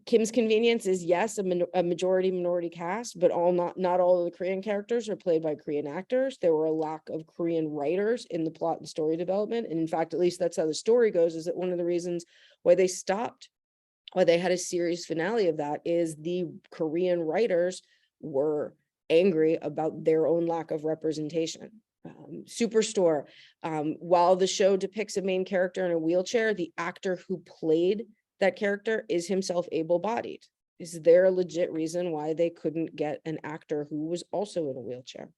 B: Kim's Convenience is, yes, a majority minority cast, but not all of the Korean characters are played by Korean actors. There were a lack of Korean writers in the plot and story development. And in fact, at least that's how the story goes, is that one of the reasons why they stopped, why they had a series finale of that, is the Korean writers were angry about their own lack of representation. Superstore, while the show depicts a main character in a wheelchair, the actor who played that character is himself able-bodied. Is there a legit reason why they couldn't get an actor who was also in a wheelchair?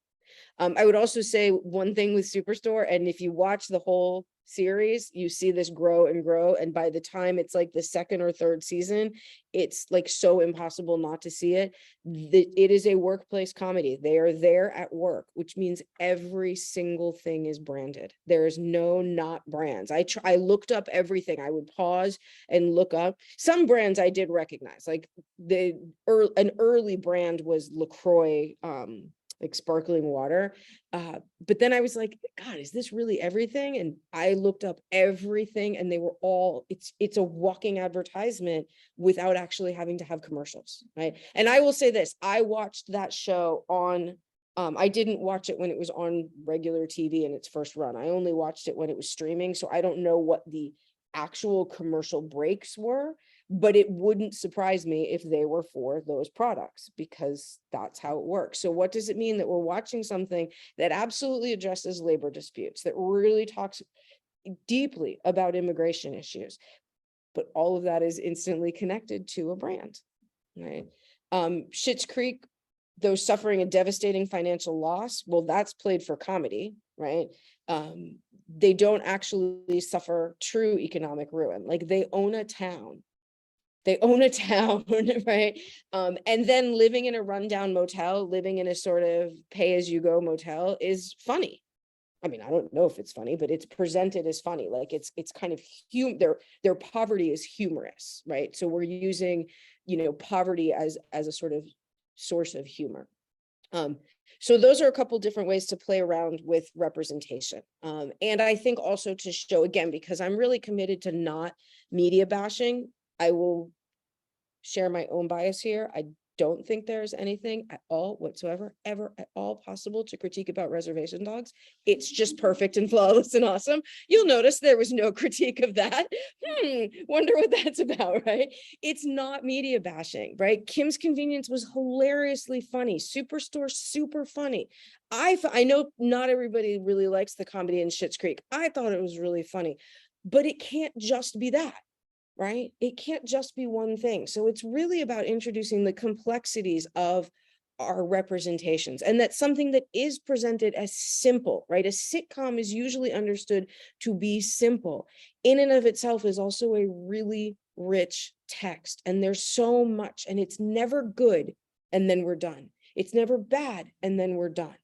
B: I would also say one thing with Superstore, and if you watch the whole series, you see this grow and grow, and by the time it's like the second or third season, it's like so impossible not to see it. It is a workplace comedy. They are there at work, which means every single thing is branded. There is no not brands. I looked up everything. I would pause and look up. Some brands I did recognize, like an early brand was LaCroix, like sparkling water. But then I was like, God, is this really everything? And I looked up everything, and they were all, it's a walking advertisement without actually having to have commercials, right? And I will say this, I watched that show on, I didn't watch it when it was on regular TV in its first run. I only watched it when it was streaming. So I don't know what the actual commercial breaks were, but it wouldn't surprise me if they were for those products, because that's how it works. So what does it mean that we're watching something that absolutely addresses labor disputes, that really talks deeply about immigration issues, but all of that is instantly connected to a brand, right? Schitt's Creek, though suffering a devastating financial loss, well, that's played for comedy, right? They don't actually suffer true economic ruin. Like, they own a town. They own a town, right? And then living in a rundown motel, living in a sort of pay-as-you-go motel is funny. I mean, I don't know if it's funny, but it's presented as funny. Like, it's kind of their poverty is humorous, right? So we're using, you know, poverty as a sort of source of humor. So those are a couple different ways to play around with representation. And I think also to show, again, because I'm really committed to not media bashing, I will share my own bias here. I don't think there's anything at all whatsoever, ever at all possible to critique about Reservation Dogs. It's just perfect and flawless and awesome. You'll notice there was no critique of that. Wonder what that's about, right? It's not media bashing, right? Kim's Convenience was hilariously funny. Superstore, super funny. I know not everybody really likes the comedy in Schitt's Creek. I thought it was really funny, but it can't just be that. Right? It can't just be one thing. So it's really about introducing the complexities of our representations, and that's something that is presented as simple, right? A sitcom is usually understood to be simple. In and of itself is also a really rich text, and there's so much, and it's never good and then we're done. It's never bad and then we're done.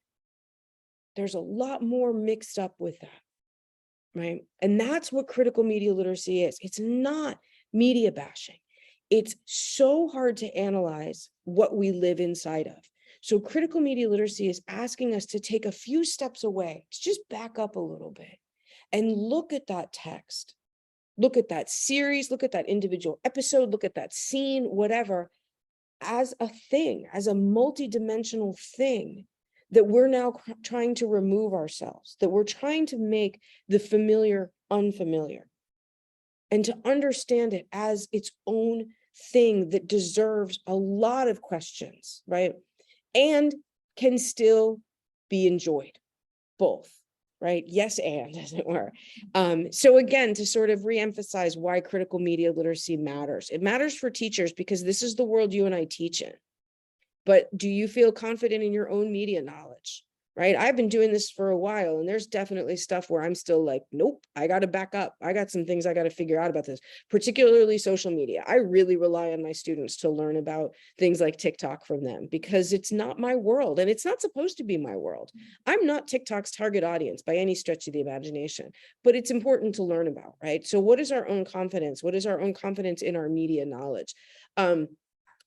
B: There's a lot more mixed up with that. Right. And that's what critical media literacy is. It's not media bashing. It's so hard to analyze what we live inside of. So critical media literacy is asking us to take a few steps away, to just back up a little bit and look at that text, look at that series, look at that individual episode, look at that scene, whatever, as a thing, as a multidimensional thing that we're now trying to remove ourselves, that we're trying to make the familiar unfamiliar, and to understand it as its own thing that deserves a lot of questions, right? And can still be enjoyed, both. right? Yes, and as it were. So again, to sort of reemphasize why critical media literacy matters. It matters for teachers because this is the world you and I teach in. But do you feel confident in your own media knowledge? Right? I've been doing this for a while, and there's definitely stuff where I'm still like, nope, I got to back up. I got some things I got to figure out about this, particularly social media. I really rely on my students to learn about things like TikTok from them because it's not my world and it's not supposed to be my world. I'm not TikTok's target audience by any stretch of the imagination, but it's important to learn about, right? So what is our own confidence? What is our own confidence in our media knowledge?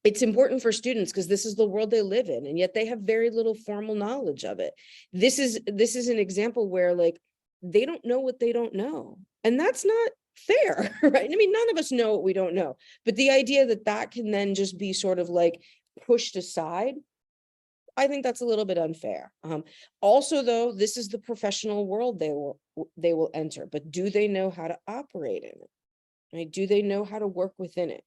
B: It's important for students because this is the world they live in, and yet they have very little formal knowledge of it. This is an example where like they don't know what they don't know, and that's not fair, right? I mean, none of us know what we don't know, but the idea that that can then just be sort of like pushed aside, I think that's a little bit unfair. Also, though, this is the professional world they will enter, but do they know how to operate in it? Right? Do they know how to work within it?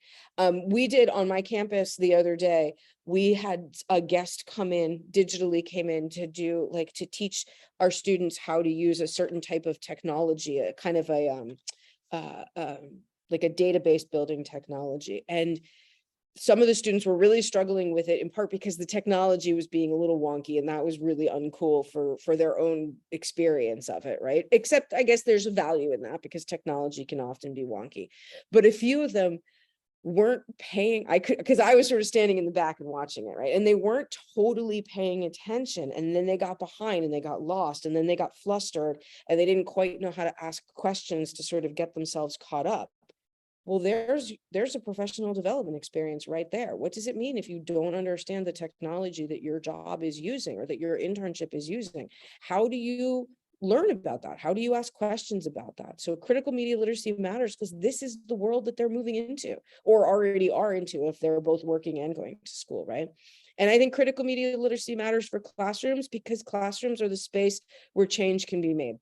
B: We did on my campus the other day, we had a guest digitally came in to do like to teach our students how to use a certain type of technology, a kind of a like a database building technology. And some of the students were really struggling with it in part because the technology was being a little wonky, and that was really uncool for their own experience of it, right? Except I guess there's a value in that because technology can often be wonky. But a few of them weren't paying, because I was sort of standing in the back and watching it, right? And they weren't totally paying attention. And then they got behind and they got lost and then they got flustered and they didn't quite know how to ask questions to sort of get themselves caught up. Well, there's a professional development experience right there. What does it mean if you don't understand the technology that your job is using or that your internship is using? How do you learn about that? How do you ask questions about that? So critical media literacy matters because this is the world that they're moving into or already are into if they're both working and going to school, right? And I think critical media literacy matters for classrooms because classrooms are the space where change can be made.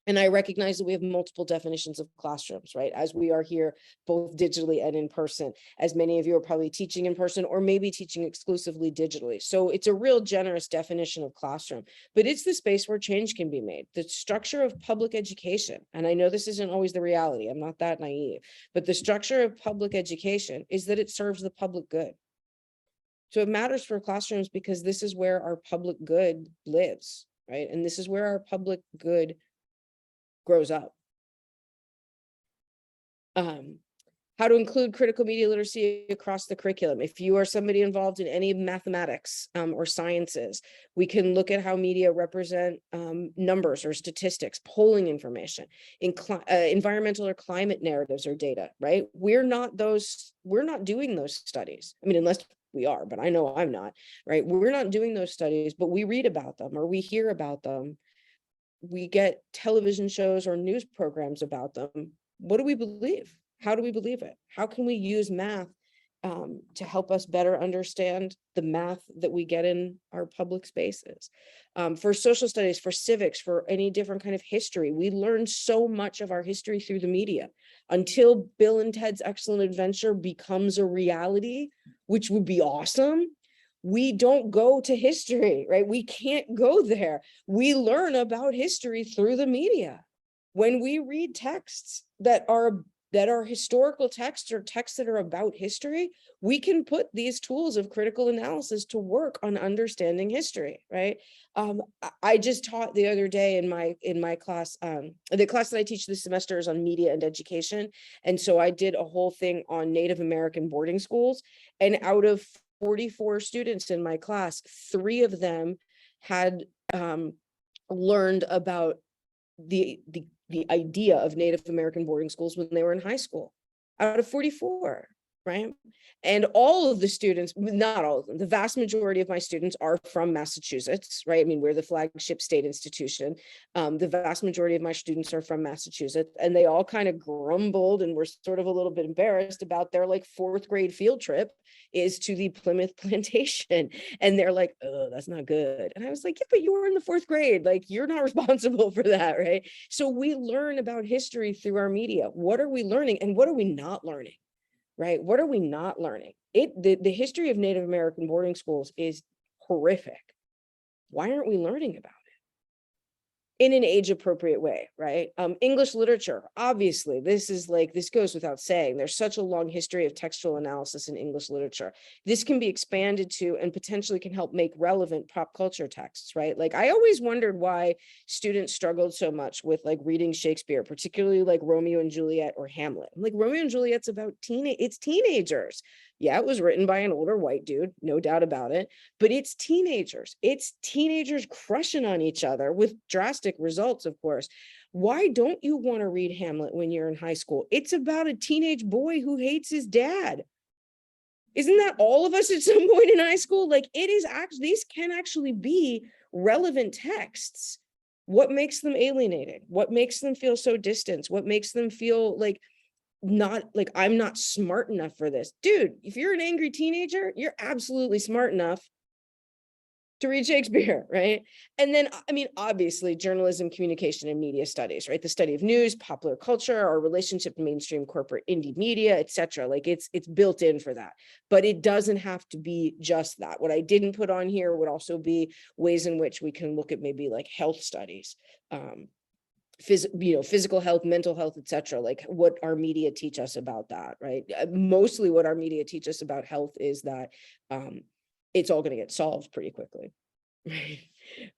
B: And I recognize that we have multiple definitions of classrooms, right? As we are here, both digitally and in person, as many of you are probably teaching in person or maybe teaching exclusively digitally. So it's a real generous definition of classroom, but it's the space where change can be made. The structure of public education, and I know this isn't always the reality, I'm not that naive, but the structure of public education is that it serves the public good. So it matters for classrooms because this is where our public good lives, right? And this is where our public good grows up. How to include critical media literacy across the curriculum. If you are somebody involved in any mathematics or sciences, we can look at how media represent numbers or statistics, polling information, environmental or climate narratives or data, right? We're not doing those studies. I mean, unless we are, but I know I'm not, right? We're not doing those studies, but we read about them or we hear about them. We get television shows or news programs about them. What do we believe? How do we believe it? How can we use math to help us better understand the math that we get in our public spaces? For social studies, for civics, for any different kind of history, we learn so much of our history through the media. Until Bill and Ted's Excellent Adventure becomes a reality, which would be awesome, we don't go to history, right? We can't go there. We learn about history through the media. When we read texts that are historical texts or texts that are about history, we can put these tools of critical analysis to work on understanding history, right? I just taught the other day in my class, the class that I teach this semester is on media and education. And so I did a whole thing on Native American boarding schools. And out of 44 students in my class, 3 of them had learned about the idea of Native American boarding schools when they were in high school, out of 44, right? And all of the students, not all of them, the vast majority of my students are from Massachusetts, right? I mean, we're the flagship state institution. The vast majority of my students are from Massachusetts, and they all kind of grumbled and were sort of a little bit embarrassed about their like 4th grade field trip is to the Plymouth plantation. And they're like, oh, that's not good. And I was like, yeah, but you were in the 4th grade. Like, you're not responsible for that, right? So we learn about history through our media. What are we learning and what are we not learning? Right? What are we not learning? The history of Native American boarding schools is horrific. Why aren't we learning about in an age appropriate way, right? English literature, obviously, this goes without saying. There's such a long history of textual analysis in English literature. This can be expanded to and potentially can help make relevant pop culture texts, right? Like, I always wondered why students struggled so much with like reading Shakespeare, particularly like Romeo and Juliet or Hamlet. Like, Romeo and Juliet's about it's teenagers. Yeah, it was written by an older white dude, no doubt about it, but it's teenagers. It's teenagers crushing on each other with drastic results, of course. Why don't you want to read Hamlet when you're in high school? It's about a teenage boy who hates his dad. Isn't that all of us at some point in high school? Like, it is actually, these can actually be relevant texts. What makes them alienating? What makes them feel so distant? What makes them feel like not like I'm not smart enough for this? Dude, if you're an angry teenager, you're absolutely smart enough to read Shakespeare, right? And then, I mean, obviously, journalism, communication, and media studies, right? The study of news, popular culture, our relationship to mainstream corporate indie media, etc. Like, it's built in for that, but it doesn't have to be just that. What I didn't put on here would also be ways in which we can look at maybe like health studies, physical health, mental health, etc. Like, what our media teach us about that, right? Mostly what our media teach us about health is that it's all going to get solved pretty quickly.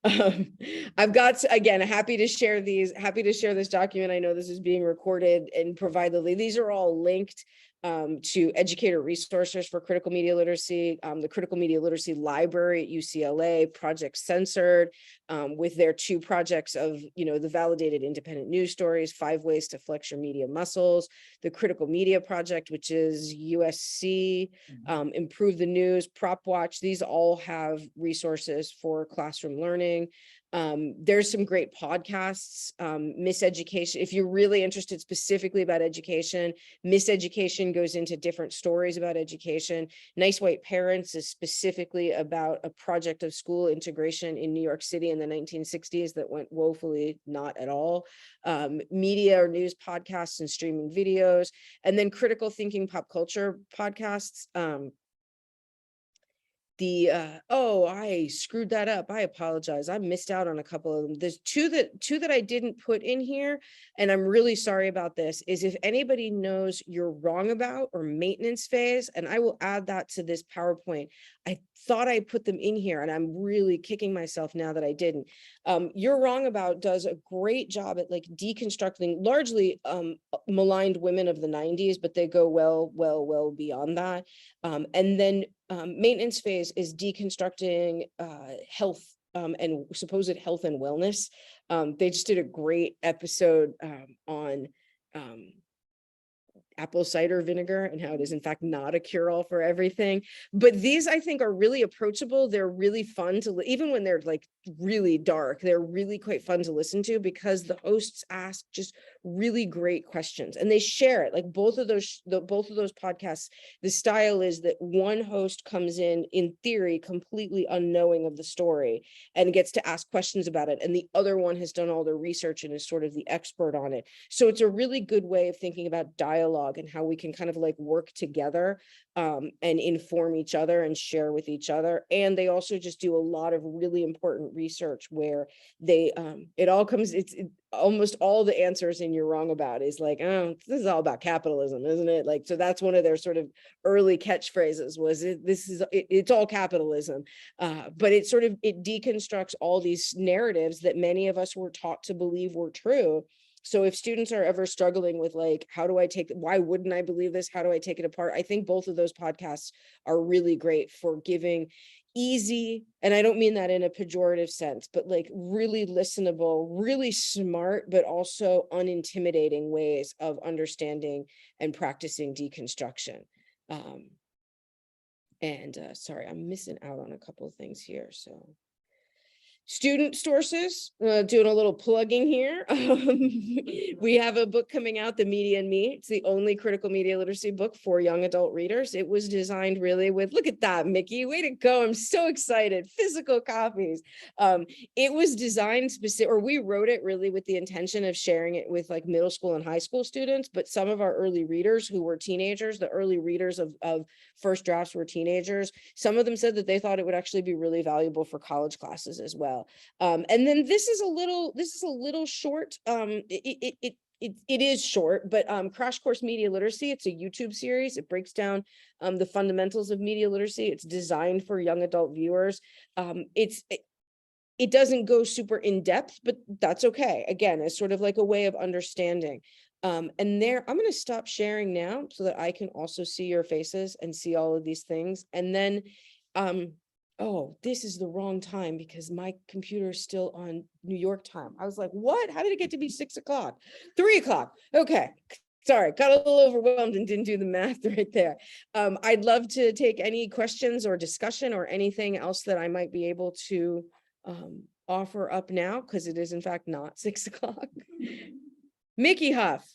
B: I've got, again, happy to share this document. I know this is being recorded and provide these are all linked to educator resources for critical media literacy, the Critical Media Literacy Library at UCLA, Project Censored, with their 2 projects of, the validated independent news stories, 5 ways to flex your media muscles, the Critical Media Project, which is USC, Improve the News, Prop Watch. These all have resources for classroom learning. There's some great podcasts, Miseducation. If you're really interested specifically about education, Miseducation goes into different stories about education. Nice White Parents is specifically about a project of school integration in New York City in the 1960s that went woefully not at all. Media or news podcasts and streaming videos, and then critical thinking pop culture podcasts. I screwed that up. I apologize. I missed out on a couple of them. There's two that I didn't put in here, and I'm really sorry about this, is if anybody knows You're Wrong About or Maintenance Phase, and I will add that to this PowerPoint. I thought I put them in here, and I'm really kicking myself now that I didn't. You're Wrong About does a great job at like deconstructing largely maligned women of the 90s, but they go well beyond that. And then Maintenance Phase is deconstructing health and supposed health and wellness. They just did a great episode on apple cider vinegar and how it is in fact not a cure-all for everything. But these, I think, are really approachable. They're really fun to, even when they're like really dark, they're really quite fun to listen to because the hosts ask just really great questions and they share it. Like both of those podcasts, the style is that one host comes in theory, completely unknowing of the story and gets to ask questions about it. And the other one has done all the research and is sort of the expert on it. So it's a really good way of thinking about dialogue and how we can kind of like work together and inform each other and share with each other. And they also just do a lot of really important research where they almost all the answers in You're Wrong About is like, oh, this is all about capitalism, isn't it? Like, so that's one of their sort of early catchphrases was it's all capitalism. But it deconstructs all these narratives that many of us were taught to believe were true. So if students are ever struggling with like, why wouldn't I believe this? How do I take it apart? I think both of those podcasts are really great for giving easy, and I don't mean that in a pejorative sense, but like really listenable, really smart, but also unintimidating ways of understanding and practicing deconstruction. Sorry, I'm missing out on a couple of things here. So student sources, doing a little plugging here. We have a book coming out, The Media and Me. It's the only critical media literacy book for young adult readers. It was designed really with, look at that, Mickey, way to go. I'm so excited. Physical copies. It was designed we wrote it really with the intention of sharing it with like middle school and high school students, but some of our early readers who were teenagers, the early readers of first drafts were teenagers. Some of them said that they thought it would actually be really valuable for college classes as well. well. And then this is a little short. It is short, but Crash Course Media Literacy, it's a YouTube series. It breaks down the fundamentals of media literacy. It's designed for young adult viewers. It doesn't go super in depth, but that's okay. Again, it's sort of like a way of understanding. And there, I'm going to stop sharing now so that I can also see your faces and see all of these things. And then, oh, this is the wrong time because my computer is still on New York time. I was like, what? How did it get to be 6 o'clock? 3 o'clock. Okay. Sorry, got a little overwhelmed and didn't do the math right there. I'd love to take any questions or discussion or anything else that I might be able to offer up now, because it is in fact not 6 o'clock. Mickey Huff.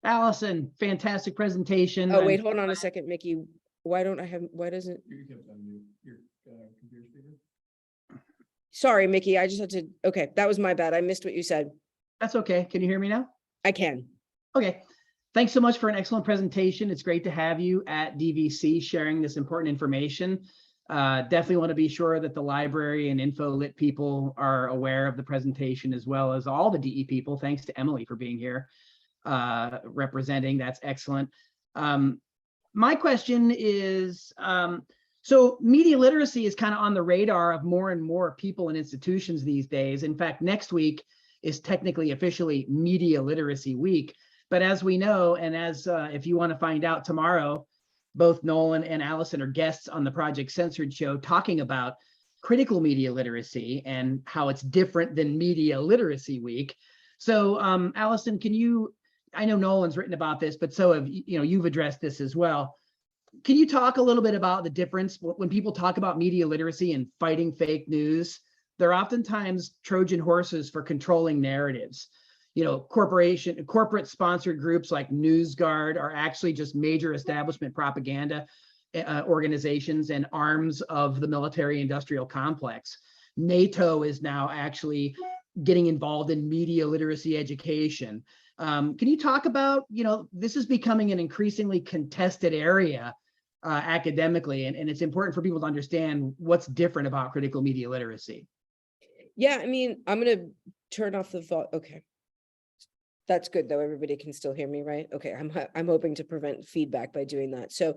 C: Allison, fantastic presentation.
B: Oh, wait, hold on a second, Mickey. Why doesn't, sorry, Mickey, I just had to, okay, that was my bad. I missed what you said.
C: That's okay. Can you hear me now?
B: I can.
C: Okay. Thanks so much for an excellent presentation. It's great to have you at DVC sharing this important information. Definitely want to be sure that the library and InfoLit people are aware of the presentation, as well as all the DE people. Thanks to Emily for being here representing. That's excellent. My question is, so media literacy is kind of on the radar of more and more people and institutions these days. In fact, next week is technically officially Media Literacy Week. But as we know, and as if you want to find out tomorrow, both Nolan and Allison are guests on the Project Censored show talking about critical media literacy and how it's different than Media Literacy Week. So Allison, can you, I know Nolan's written about this, but so have you've addressed this as well. Can you talk a little bit about the difference when people talk about media literacy and fighting fake news? They're oftentimes Trojan horses for controlling narratives. Corporate sponsored groups like NewsGuard are actually just major establishment propaganda organizations and arms of the military industrial complex. NATO is now actually getting involved in media literacy education. Can you talk about, this is becoming an increasingly contested area academically, and it's important for people to understand what's different about critical media literacy.
B: Yeah, I mean, I'm going to turn off the thought. Okay. That's good though. Everybody can still hear me, right? Okay. I'm hoping to prevent feedback by doing that. So,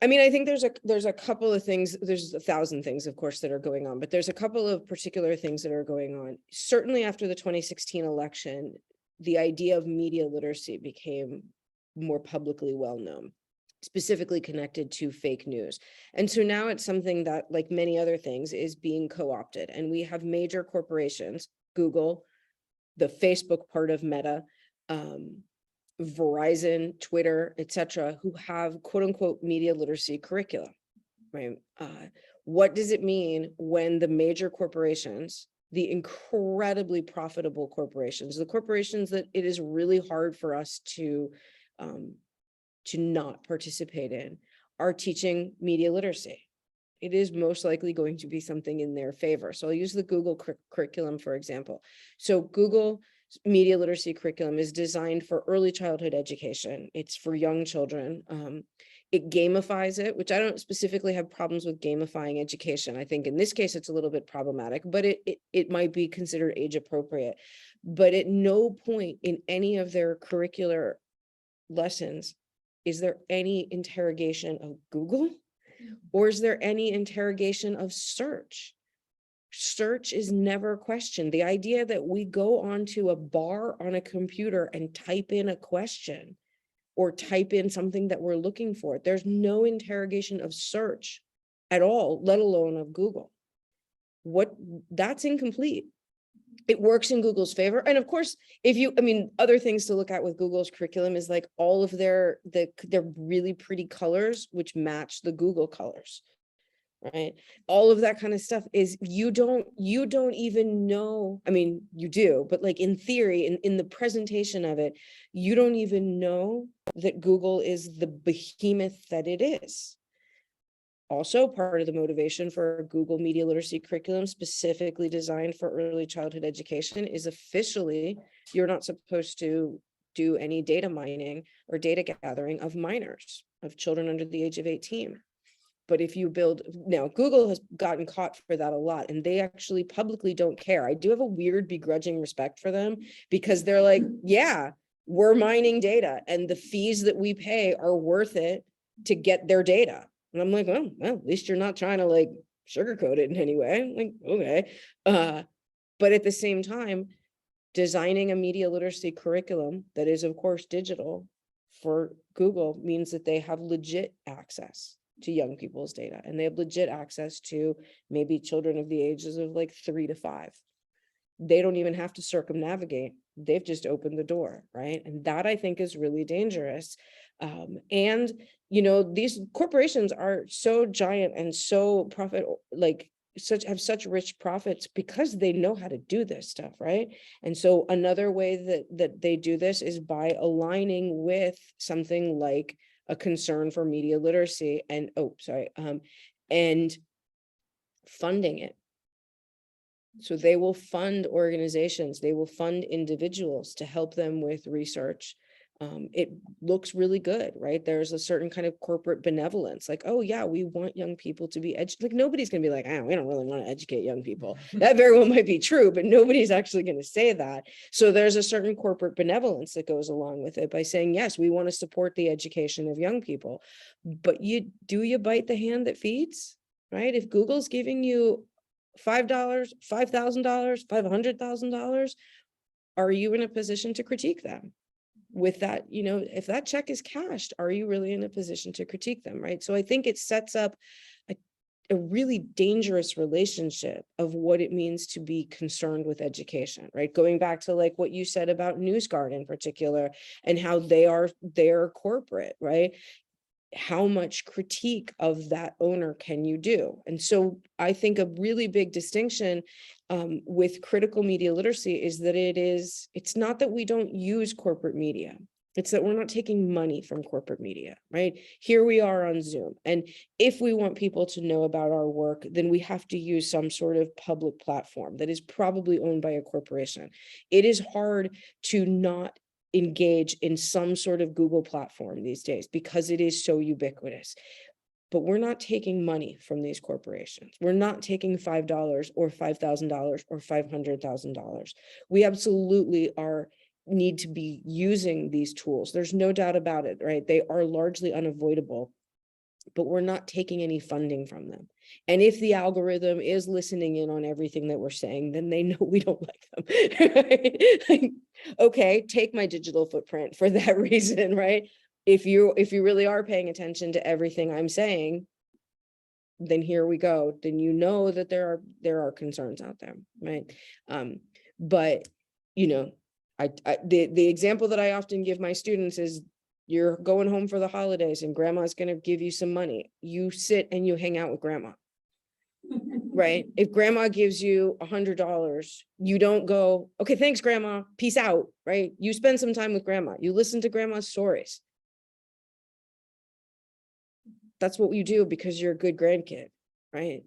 B: I mean, I think there's a couple of things, there's 1,000 things, of course, that are going on, but there's a couple of particular things that are going on. Certainly after the 2016 election, the idea of media literacy became more publicly well known, specifically connected to fake news. And so now it's something that, like many other things, is being co-opted. And we have major corporations, Google, the Facebook part of Meta, Verizon, Twitter, etc., who have quote unquote media literacy curricula, right? What does it mean when the major corporations, the incredibly profitable corporations, the corporations that it is really hard for us to not participate in, are teaching media literacy? It is most likely going to be something in their favor. So I'll use the Google curriculum, for example. So Google media literacy curriculum is designed for early childhood education. It's for young children. It gamifies it, which I don't specifically have problems with gamifying education. I think in this case, it's a little bit problematic, but it might be considered age appropriate. But at no point in any of their curricular lessons is there any interrogation of Google, or is there any interrogation of search? Search is never questioned. The idea that we go onto a bar on a computer and type in a question or type in something that we're looking for, there's no interrogation of search at all, let alone of Google. That's incomplete. It works in Google's favor. And of course, other things to look at with Google's curriculum is like all of their really pretty colors, which match the Google colors, right? All of that kind of stuff is you don't even know. I mean, you do, but like in theory, in the presentation of it, you don't even know that Google is the behemoth that it is. Also, part of the motivation for Google Media Literacy curriculum specifically designed for early childhood education is officially you're not supposed to do any data mining or data gathering of minors, of children under the age of 18. But if you build, now Google has gotten caught for that a lot, and they actually publicly don't care. I do have a weird begrudging respect for them, because they're like, yeah, we're mining data and the fees that we pay are worth it to get their data. And I'm like, oh, well, at least you're not trying to like sugarcoat it in any way. I'm like, okay. But at the same time, designing a media literacy curriculum that is, of course, digital for Google means that they have legit access to young people's data, and they have legit access to maybe children of the ages of like 3 to 5. They don't even have to circumnavigate. They've just opened the door, right? And that, I think, is really dangerous. And, you know, these corporations are so giant and so profit, like have such rich profits because they know how to do this stuff, right? And so another way that they do this is by aligning with something like a concern for media literacy and and funding it. So they will fund organizations, they will fund individuals to help them with research. It looks really good, right? There's a certain kind of corporate benevolence, like, oh yeah, we want young people to be educated. Like, nobody's gonna be like, we don't really want to educate young people. That very well might be true, but nobody's actually going to say that. So there's a certain corporate benevolence that goes along with it by saying, yes, we want to support the education of young people. But you bite the hand that feeds, right? If Google's giving you $5, $5,000, $500,000, are you in a position to critique them? With that, you know, if that check is cashed, are you really in a position to critique them, right? So I think it sets up a really dangerous relationship of what it means to be concerned with education, right? Going back to like what you said about NewsGuard in particular, and how they're corporate, right? How much critique of that owner can you do? And so I think a really big distinction with critical media literacy is that it's not that we don't use corporate media. It's that we're not taking money from corporate media, right? Here we are on Zoom. And if we want people to know about our work, then we have to use some sort of public platform that is probably owned by a corporation. It is hard to not engage in some sort of Google platform these days because it is so ubiquitous. But we're not taking money from these corporations. We're not taking $5 or $5,000 or $500,000. We absolutely need to be using these tools. There's no doubt about it, right? They are largely unavoidable, but we're not taking any funding from them. And if the algorithm is listening in on everything that we're saying, then they know we don't like them. Right? Like, okay, take my digital footprint for that reason, right? If you really are paying attention to everything I'm saying, then here we go. Then you know that there are concerns out there, right? But you know, the example that I often give my students is, you're going home for the holidays and grandma's going to give you some money. You sit and you hang out with grandma, right? If grandma gives you $100, you don't go, okay, thanks, grandma, peace out, right? You spend some time with grandma. You listen to grandma's stories. That's what you do because you're a good grandkid, right?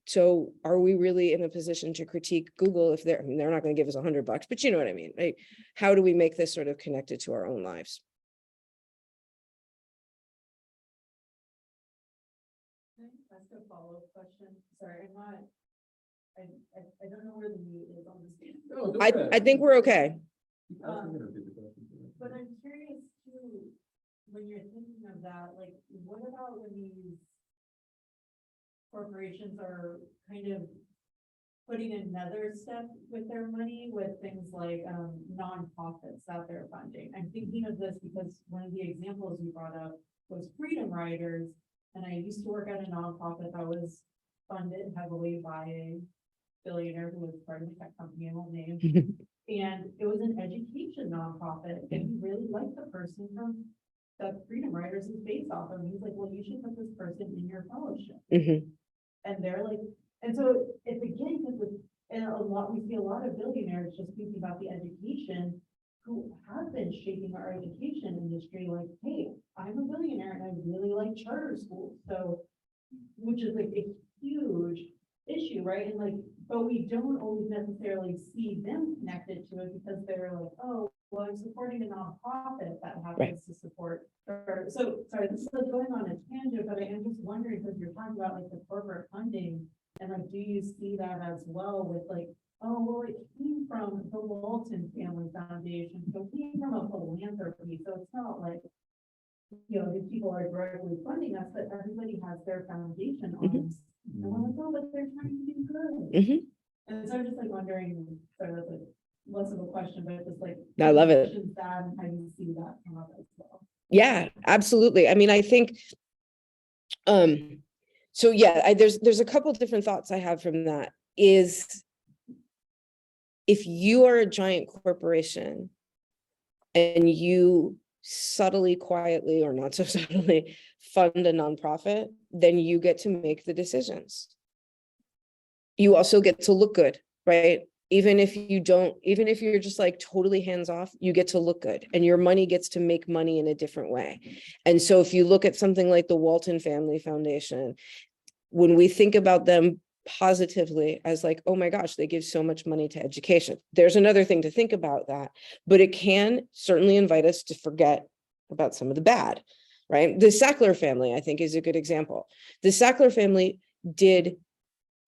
B: So are we really in a position to critique Google if they're not going to give us $100, but you know what I mean, right? How do we make this sort of connected to our own lives?
D: Ask a follow-up question. Sorry, I don't know where the mute is on this.
B: I think we're okay.
D: But I'm curious too, when you're thinking of that, like, what about when these corporations are kind of putting another step with their money with things like nonprofits that they're funding? I'm thinking of this because one of the examples you brought up was Freedom Riders. And I used to work at a nonprofit that was funded heavily by a billionaire who was part of the tech company I won't name. And it was an education nonprofit. And he really liked the person from that Freedom Riders is based off of. And he's like, well, you should put this person in your fellowship. And they're like, and so it's again, because we see a lot of billionaires just thinking about the education who have been shaping our education industry, like, hey, I'm a billionaire and I really like charter schools. So, which is like a huge issue, right? And like, but we don't always necessarily see them connected to it because they're like, oh, well, I'm supporting a nonprofit that happens to support. So sorry, this is like going on a tangent, but I am just wondering wondering, because you're talking about like the corporate funding, and like, do you see that as well with like, oh, well, it came from the Walton Family Foundation, so it came from a philanthropy, so it's not like, you know, these people are directly funding us, but everybody has their foundation arms. And we're like, oh, but they're trying to do good.
B: Mhm.
D: And so I'm just like wondering, sort of like, less of a question, but just like.
B: I love it.
D: That and how you see that come up as well.
B: Yeah, absolutely. I mean, I think, so yeah, there's a couple different thoughts I have from that. Is if you are a giant corporation and you subtly, quietly, or not so subtly fund a nonprofit, then you get to make the decisions. You also get to look good, right? Even if you're just like totally hands off, you get to look good, and your money gets to make money in a different way. And so if you look at something like the Walton Family Foundation, when we think about them positively as like, oh my gosh, they give so much money to education, there's another thing to think about that, but it can certainly invite us to forget about some of the bad, right? The Sackler family, I think, is a good example. The Sackler family did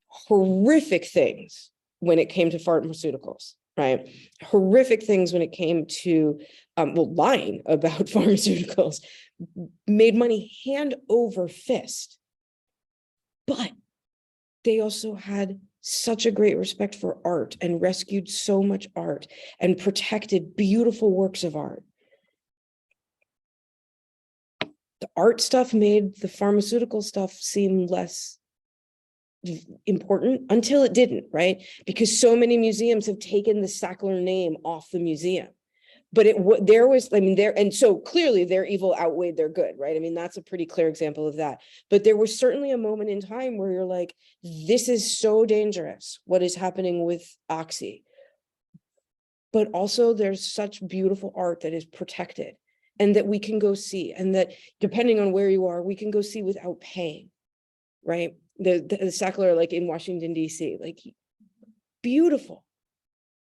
B: horrific things when it came to pharmaceuticals, right? Horrific things when it came to, lying about pharmaceuticals, made money hand over fist. But they also had such a great respect for art and rescued so much art and protected beautiful works of art. The art stuff made the pharmaceutical stuff seem less important until it didn't, right? Because so many museums have taken the Sackler name off the museum. But and so clearly their evil outweighed their good, right? I mean, that's a pretty clear example of that. But there was certainly a moment in time where you're like, this is so dangerous, what is happening with Oxy. But also there's such beautiful art that is protected and that we can go see, and that depending on where you are, we can go see without paying, right? The Sackler, like in Washington, D.C., like beautiful.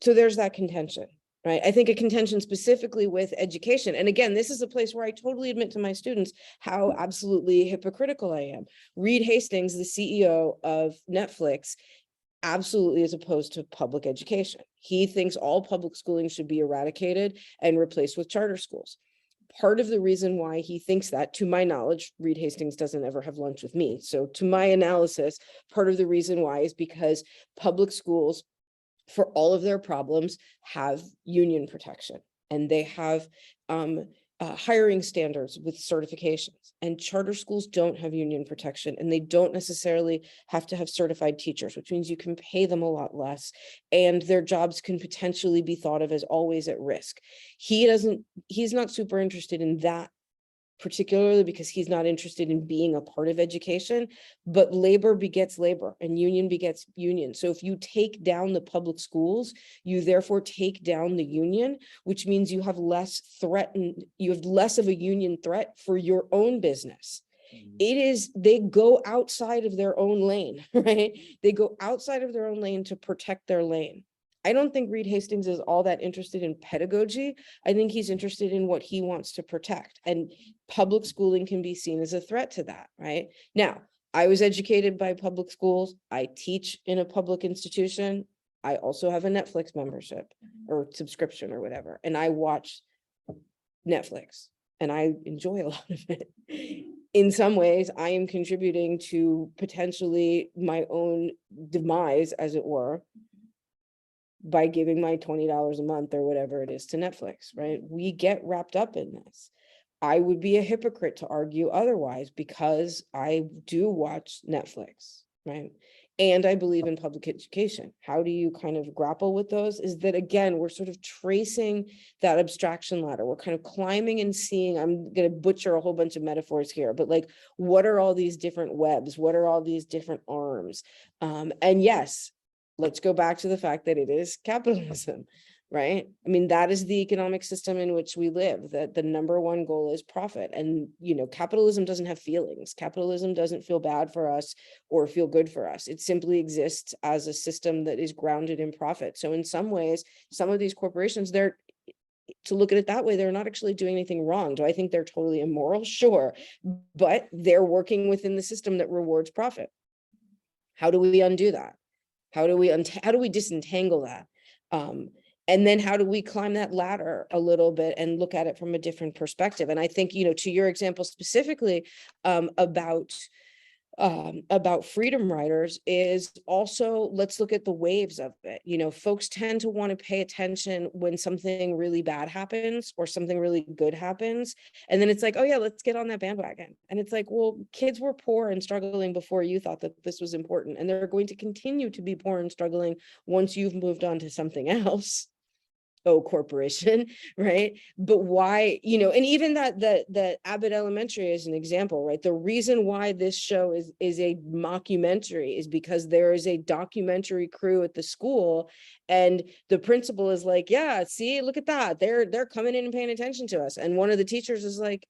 B: So there's that contention. Right. I think a contention specifically with education. And again, this is a place where I totally admit to my students how absolutely hypocritical I am. Reed Hastings, the CEO of Netflix, absolutely is opposed to public education. He thinks all public schooling should be eradicated and replaced with charter schools. Part of the reason why he thinks that, to my knowledge, Reed Hastings doesn't ever have lunch with me. So to my analysis, part of the reason why is because public schools, for all of their problems, have union protection, and they have hiring standards with certifications, and charter schools don't have union protection, and they don't necessarily have to have certified teachers, which means you can pay them a lot less, and their jobs can potentially be thought of as always at risk. He's not super interested in that, particularly because he's not interested in being a part of education, but labor begets labor and union begets union. So if you take down the public schools, you therefore take down the union, which means you have less of a union threat for your own business. They go outside of their own lane, right? They go outside of their own lane to protect their lane. I don't think Reed Hastings is all that interested in pedagogy. I think he's interested in what he wants to protect. And public schooling can be seen as a threat to that, right? Now, I was educated by public schools. I teach in a public institution. I also have a Netflix membership or subscription or whatever. And I watch Netflix and I enjoy a lot of it. In some ways, I am contributing to potentially my own demise, as it were, by giving my $20 a month or whatever it is to Netflix, right? We get wrapped up in this. I would be a hypocrite to argue otherwise because I do watch Netflix, right? And I believe in public education. How do you kind of grapple with those? Is that, again, we're sort of tracing that abstraction ladder. We're kind of climbing and seeing, I'm going to butcher a whole bunch of metaphors here, but like, what are all these different webs? What are all these different arms? And yes, let's go back to the fact that it is capitalism, right? I mean, that is the economic system in which we live, that the number one goal is profit. And, capitalism doesn't have feelings. Capitalism doesn't feel bad for us or feel good for us. It simply exists as a system that is grounded in profit. So in some ways, some of these corporations, to look at it that way, they're not actually doing anything wrong. Do I think they're totally immoral? Sure. But they're working within the system that rewards profit. How do we undo that? How do we disentangle that? And then how do we climb that ladder a little bit and look at it from a different perspective? And I think, you know, to your example specifically, about freedom riders is also, let's look at the waves of it. You know, folks tend to want to pay attention when something really bad happens or something really good happens. And then it's like, oh yeah, let's get on that bandwagon. And it's like, well, kids were poor and struggling before you thought that this was important. And they're going to continue to be poor and struggling once you've moved on to something else. Oh, corporation, right? But why, you know, and even that Abbott Elementary is an example, right? The reason why this show is a mockumentary is because there is a documentary crew at the school, and the principal is like, yeah, see, look at that. They're coming in and paying attention to us. And one of the teachers is like,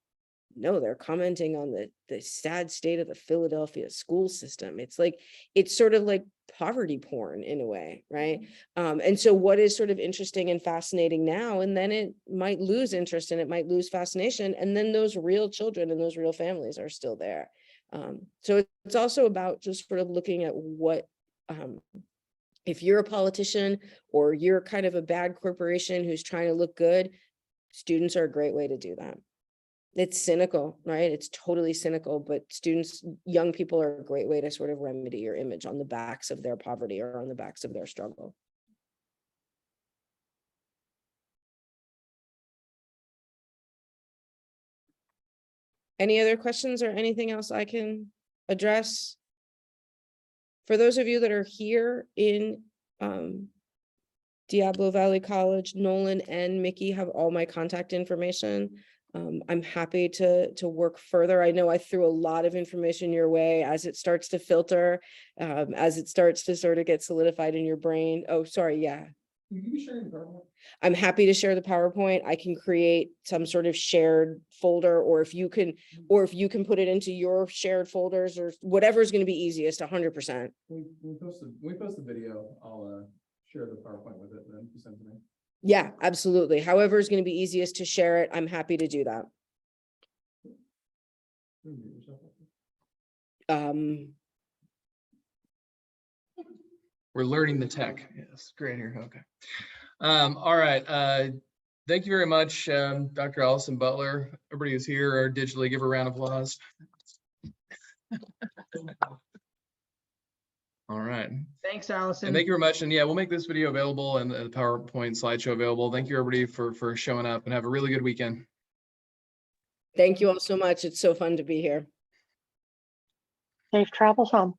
B: no, they're commenting on the sad state of the Philadelphia school system. It's like, it's sort of like poverty porn in a way, right? And so what is sort of interesting and fascinating now, and then it might lose interest and it might lose fascination, and then those real children and those real families are still there. So it's also about just sort of looking at what, if you're a politician or you're kind of a bad corporation who's trying to look good, students are a great way to do that. It's cynical, right? It's totally cynical, but students, young people are a great way to sort of remedy your image on the backs of their poverty or on the backs of their struggle. Any other questions or anything else I can address? For those of you that are here in Diablo Valley College, Nolan and Mickey have all my contact information. I'm happy to work further. I know I threw a lot of information your way. As it starts to filter, as it starts to sort of get solidified in your brain. Oh, sorry, yeah.
A: Can you share the PowerPoint?
B: I'm happy to share the PowerPoint. I can create some sort of shared folder, or if you can put it into your shared folders, or whatever is going to be easiest, 100%.
A: We post the video. I'll share the PowerPoint with it then. You send it to me.
B: Yeah, absolutely. However is going to be easiest to share it. I'm happy to do that.
A: We're learning the tech. Yes, great here. Okay. All right. Thank you very much, Dr. Allison Butler. Everybody who's here or digitally, give her a round of applause. All right.
C: Thanks, Allison.
A: And thank you very much. And yeah, we'll make this video available and the PowerPoint slideshow available. Thank you everybody for showing up, and have a really good weekend.
B: Thank you all so much. It's so fun to be here.
E: Safe travels home.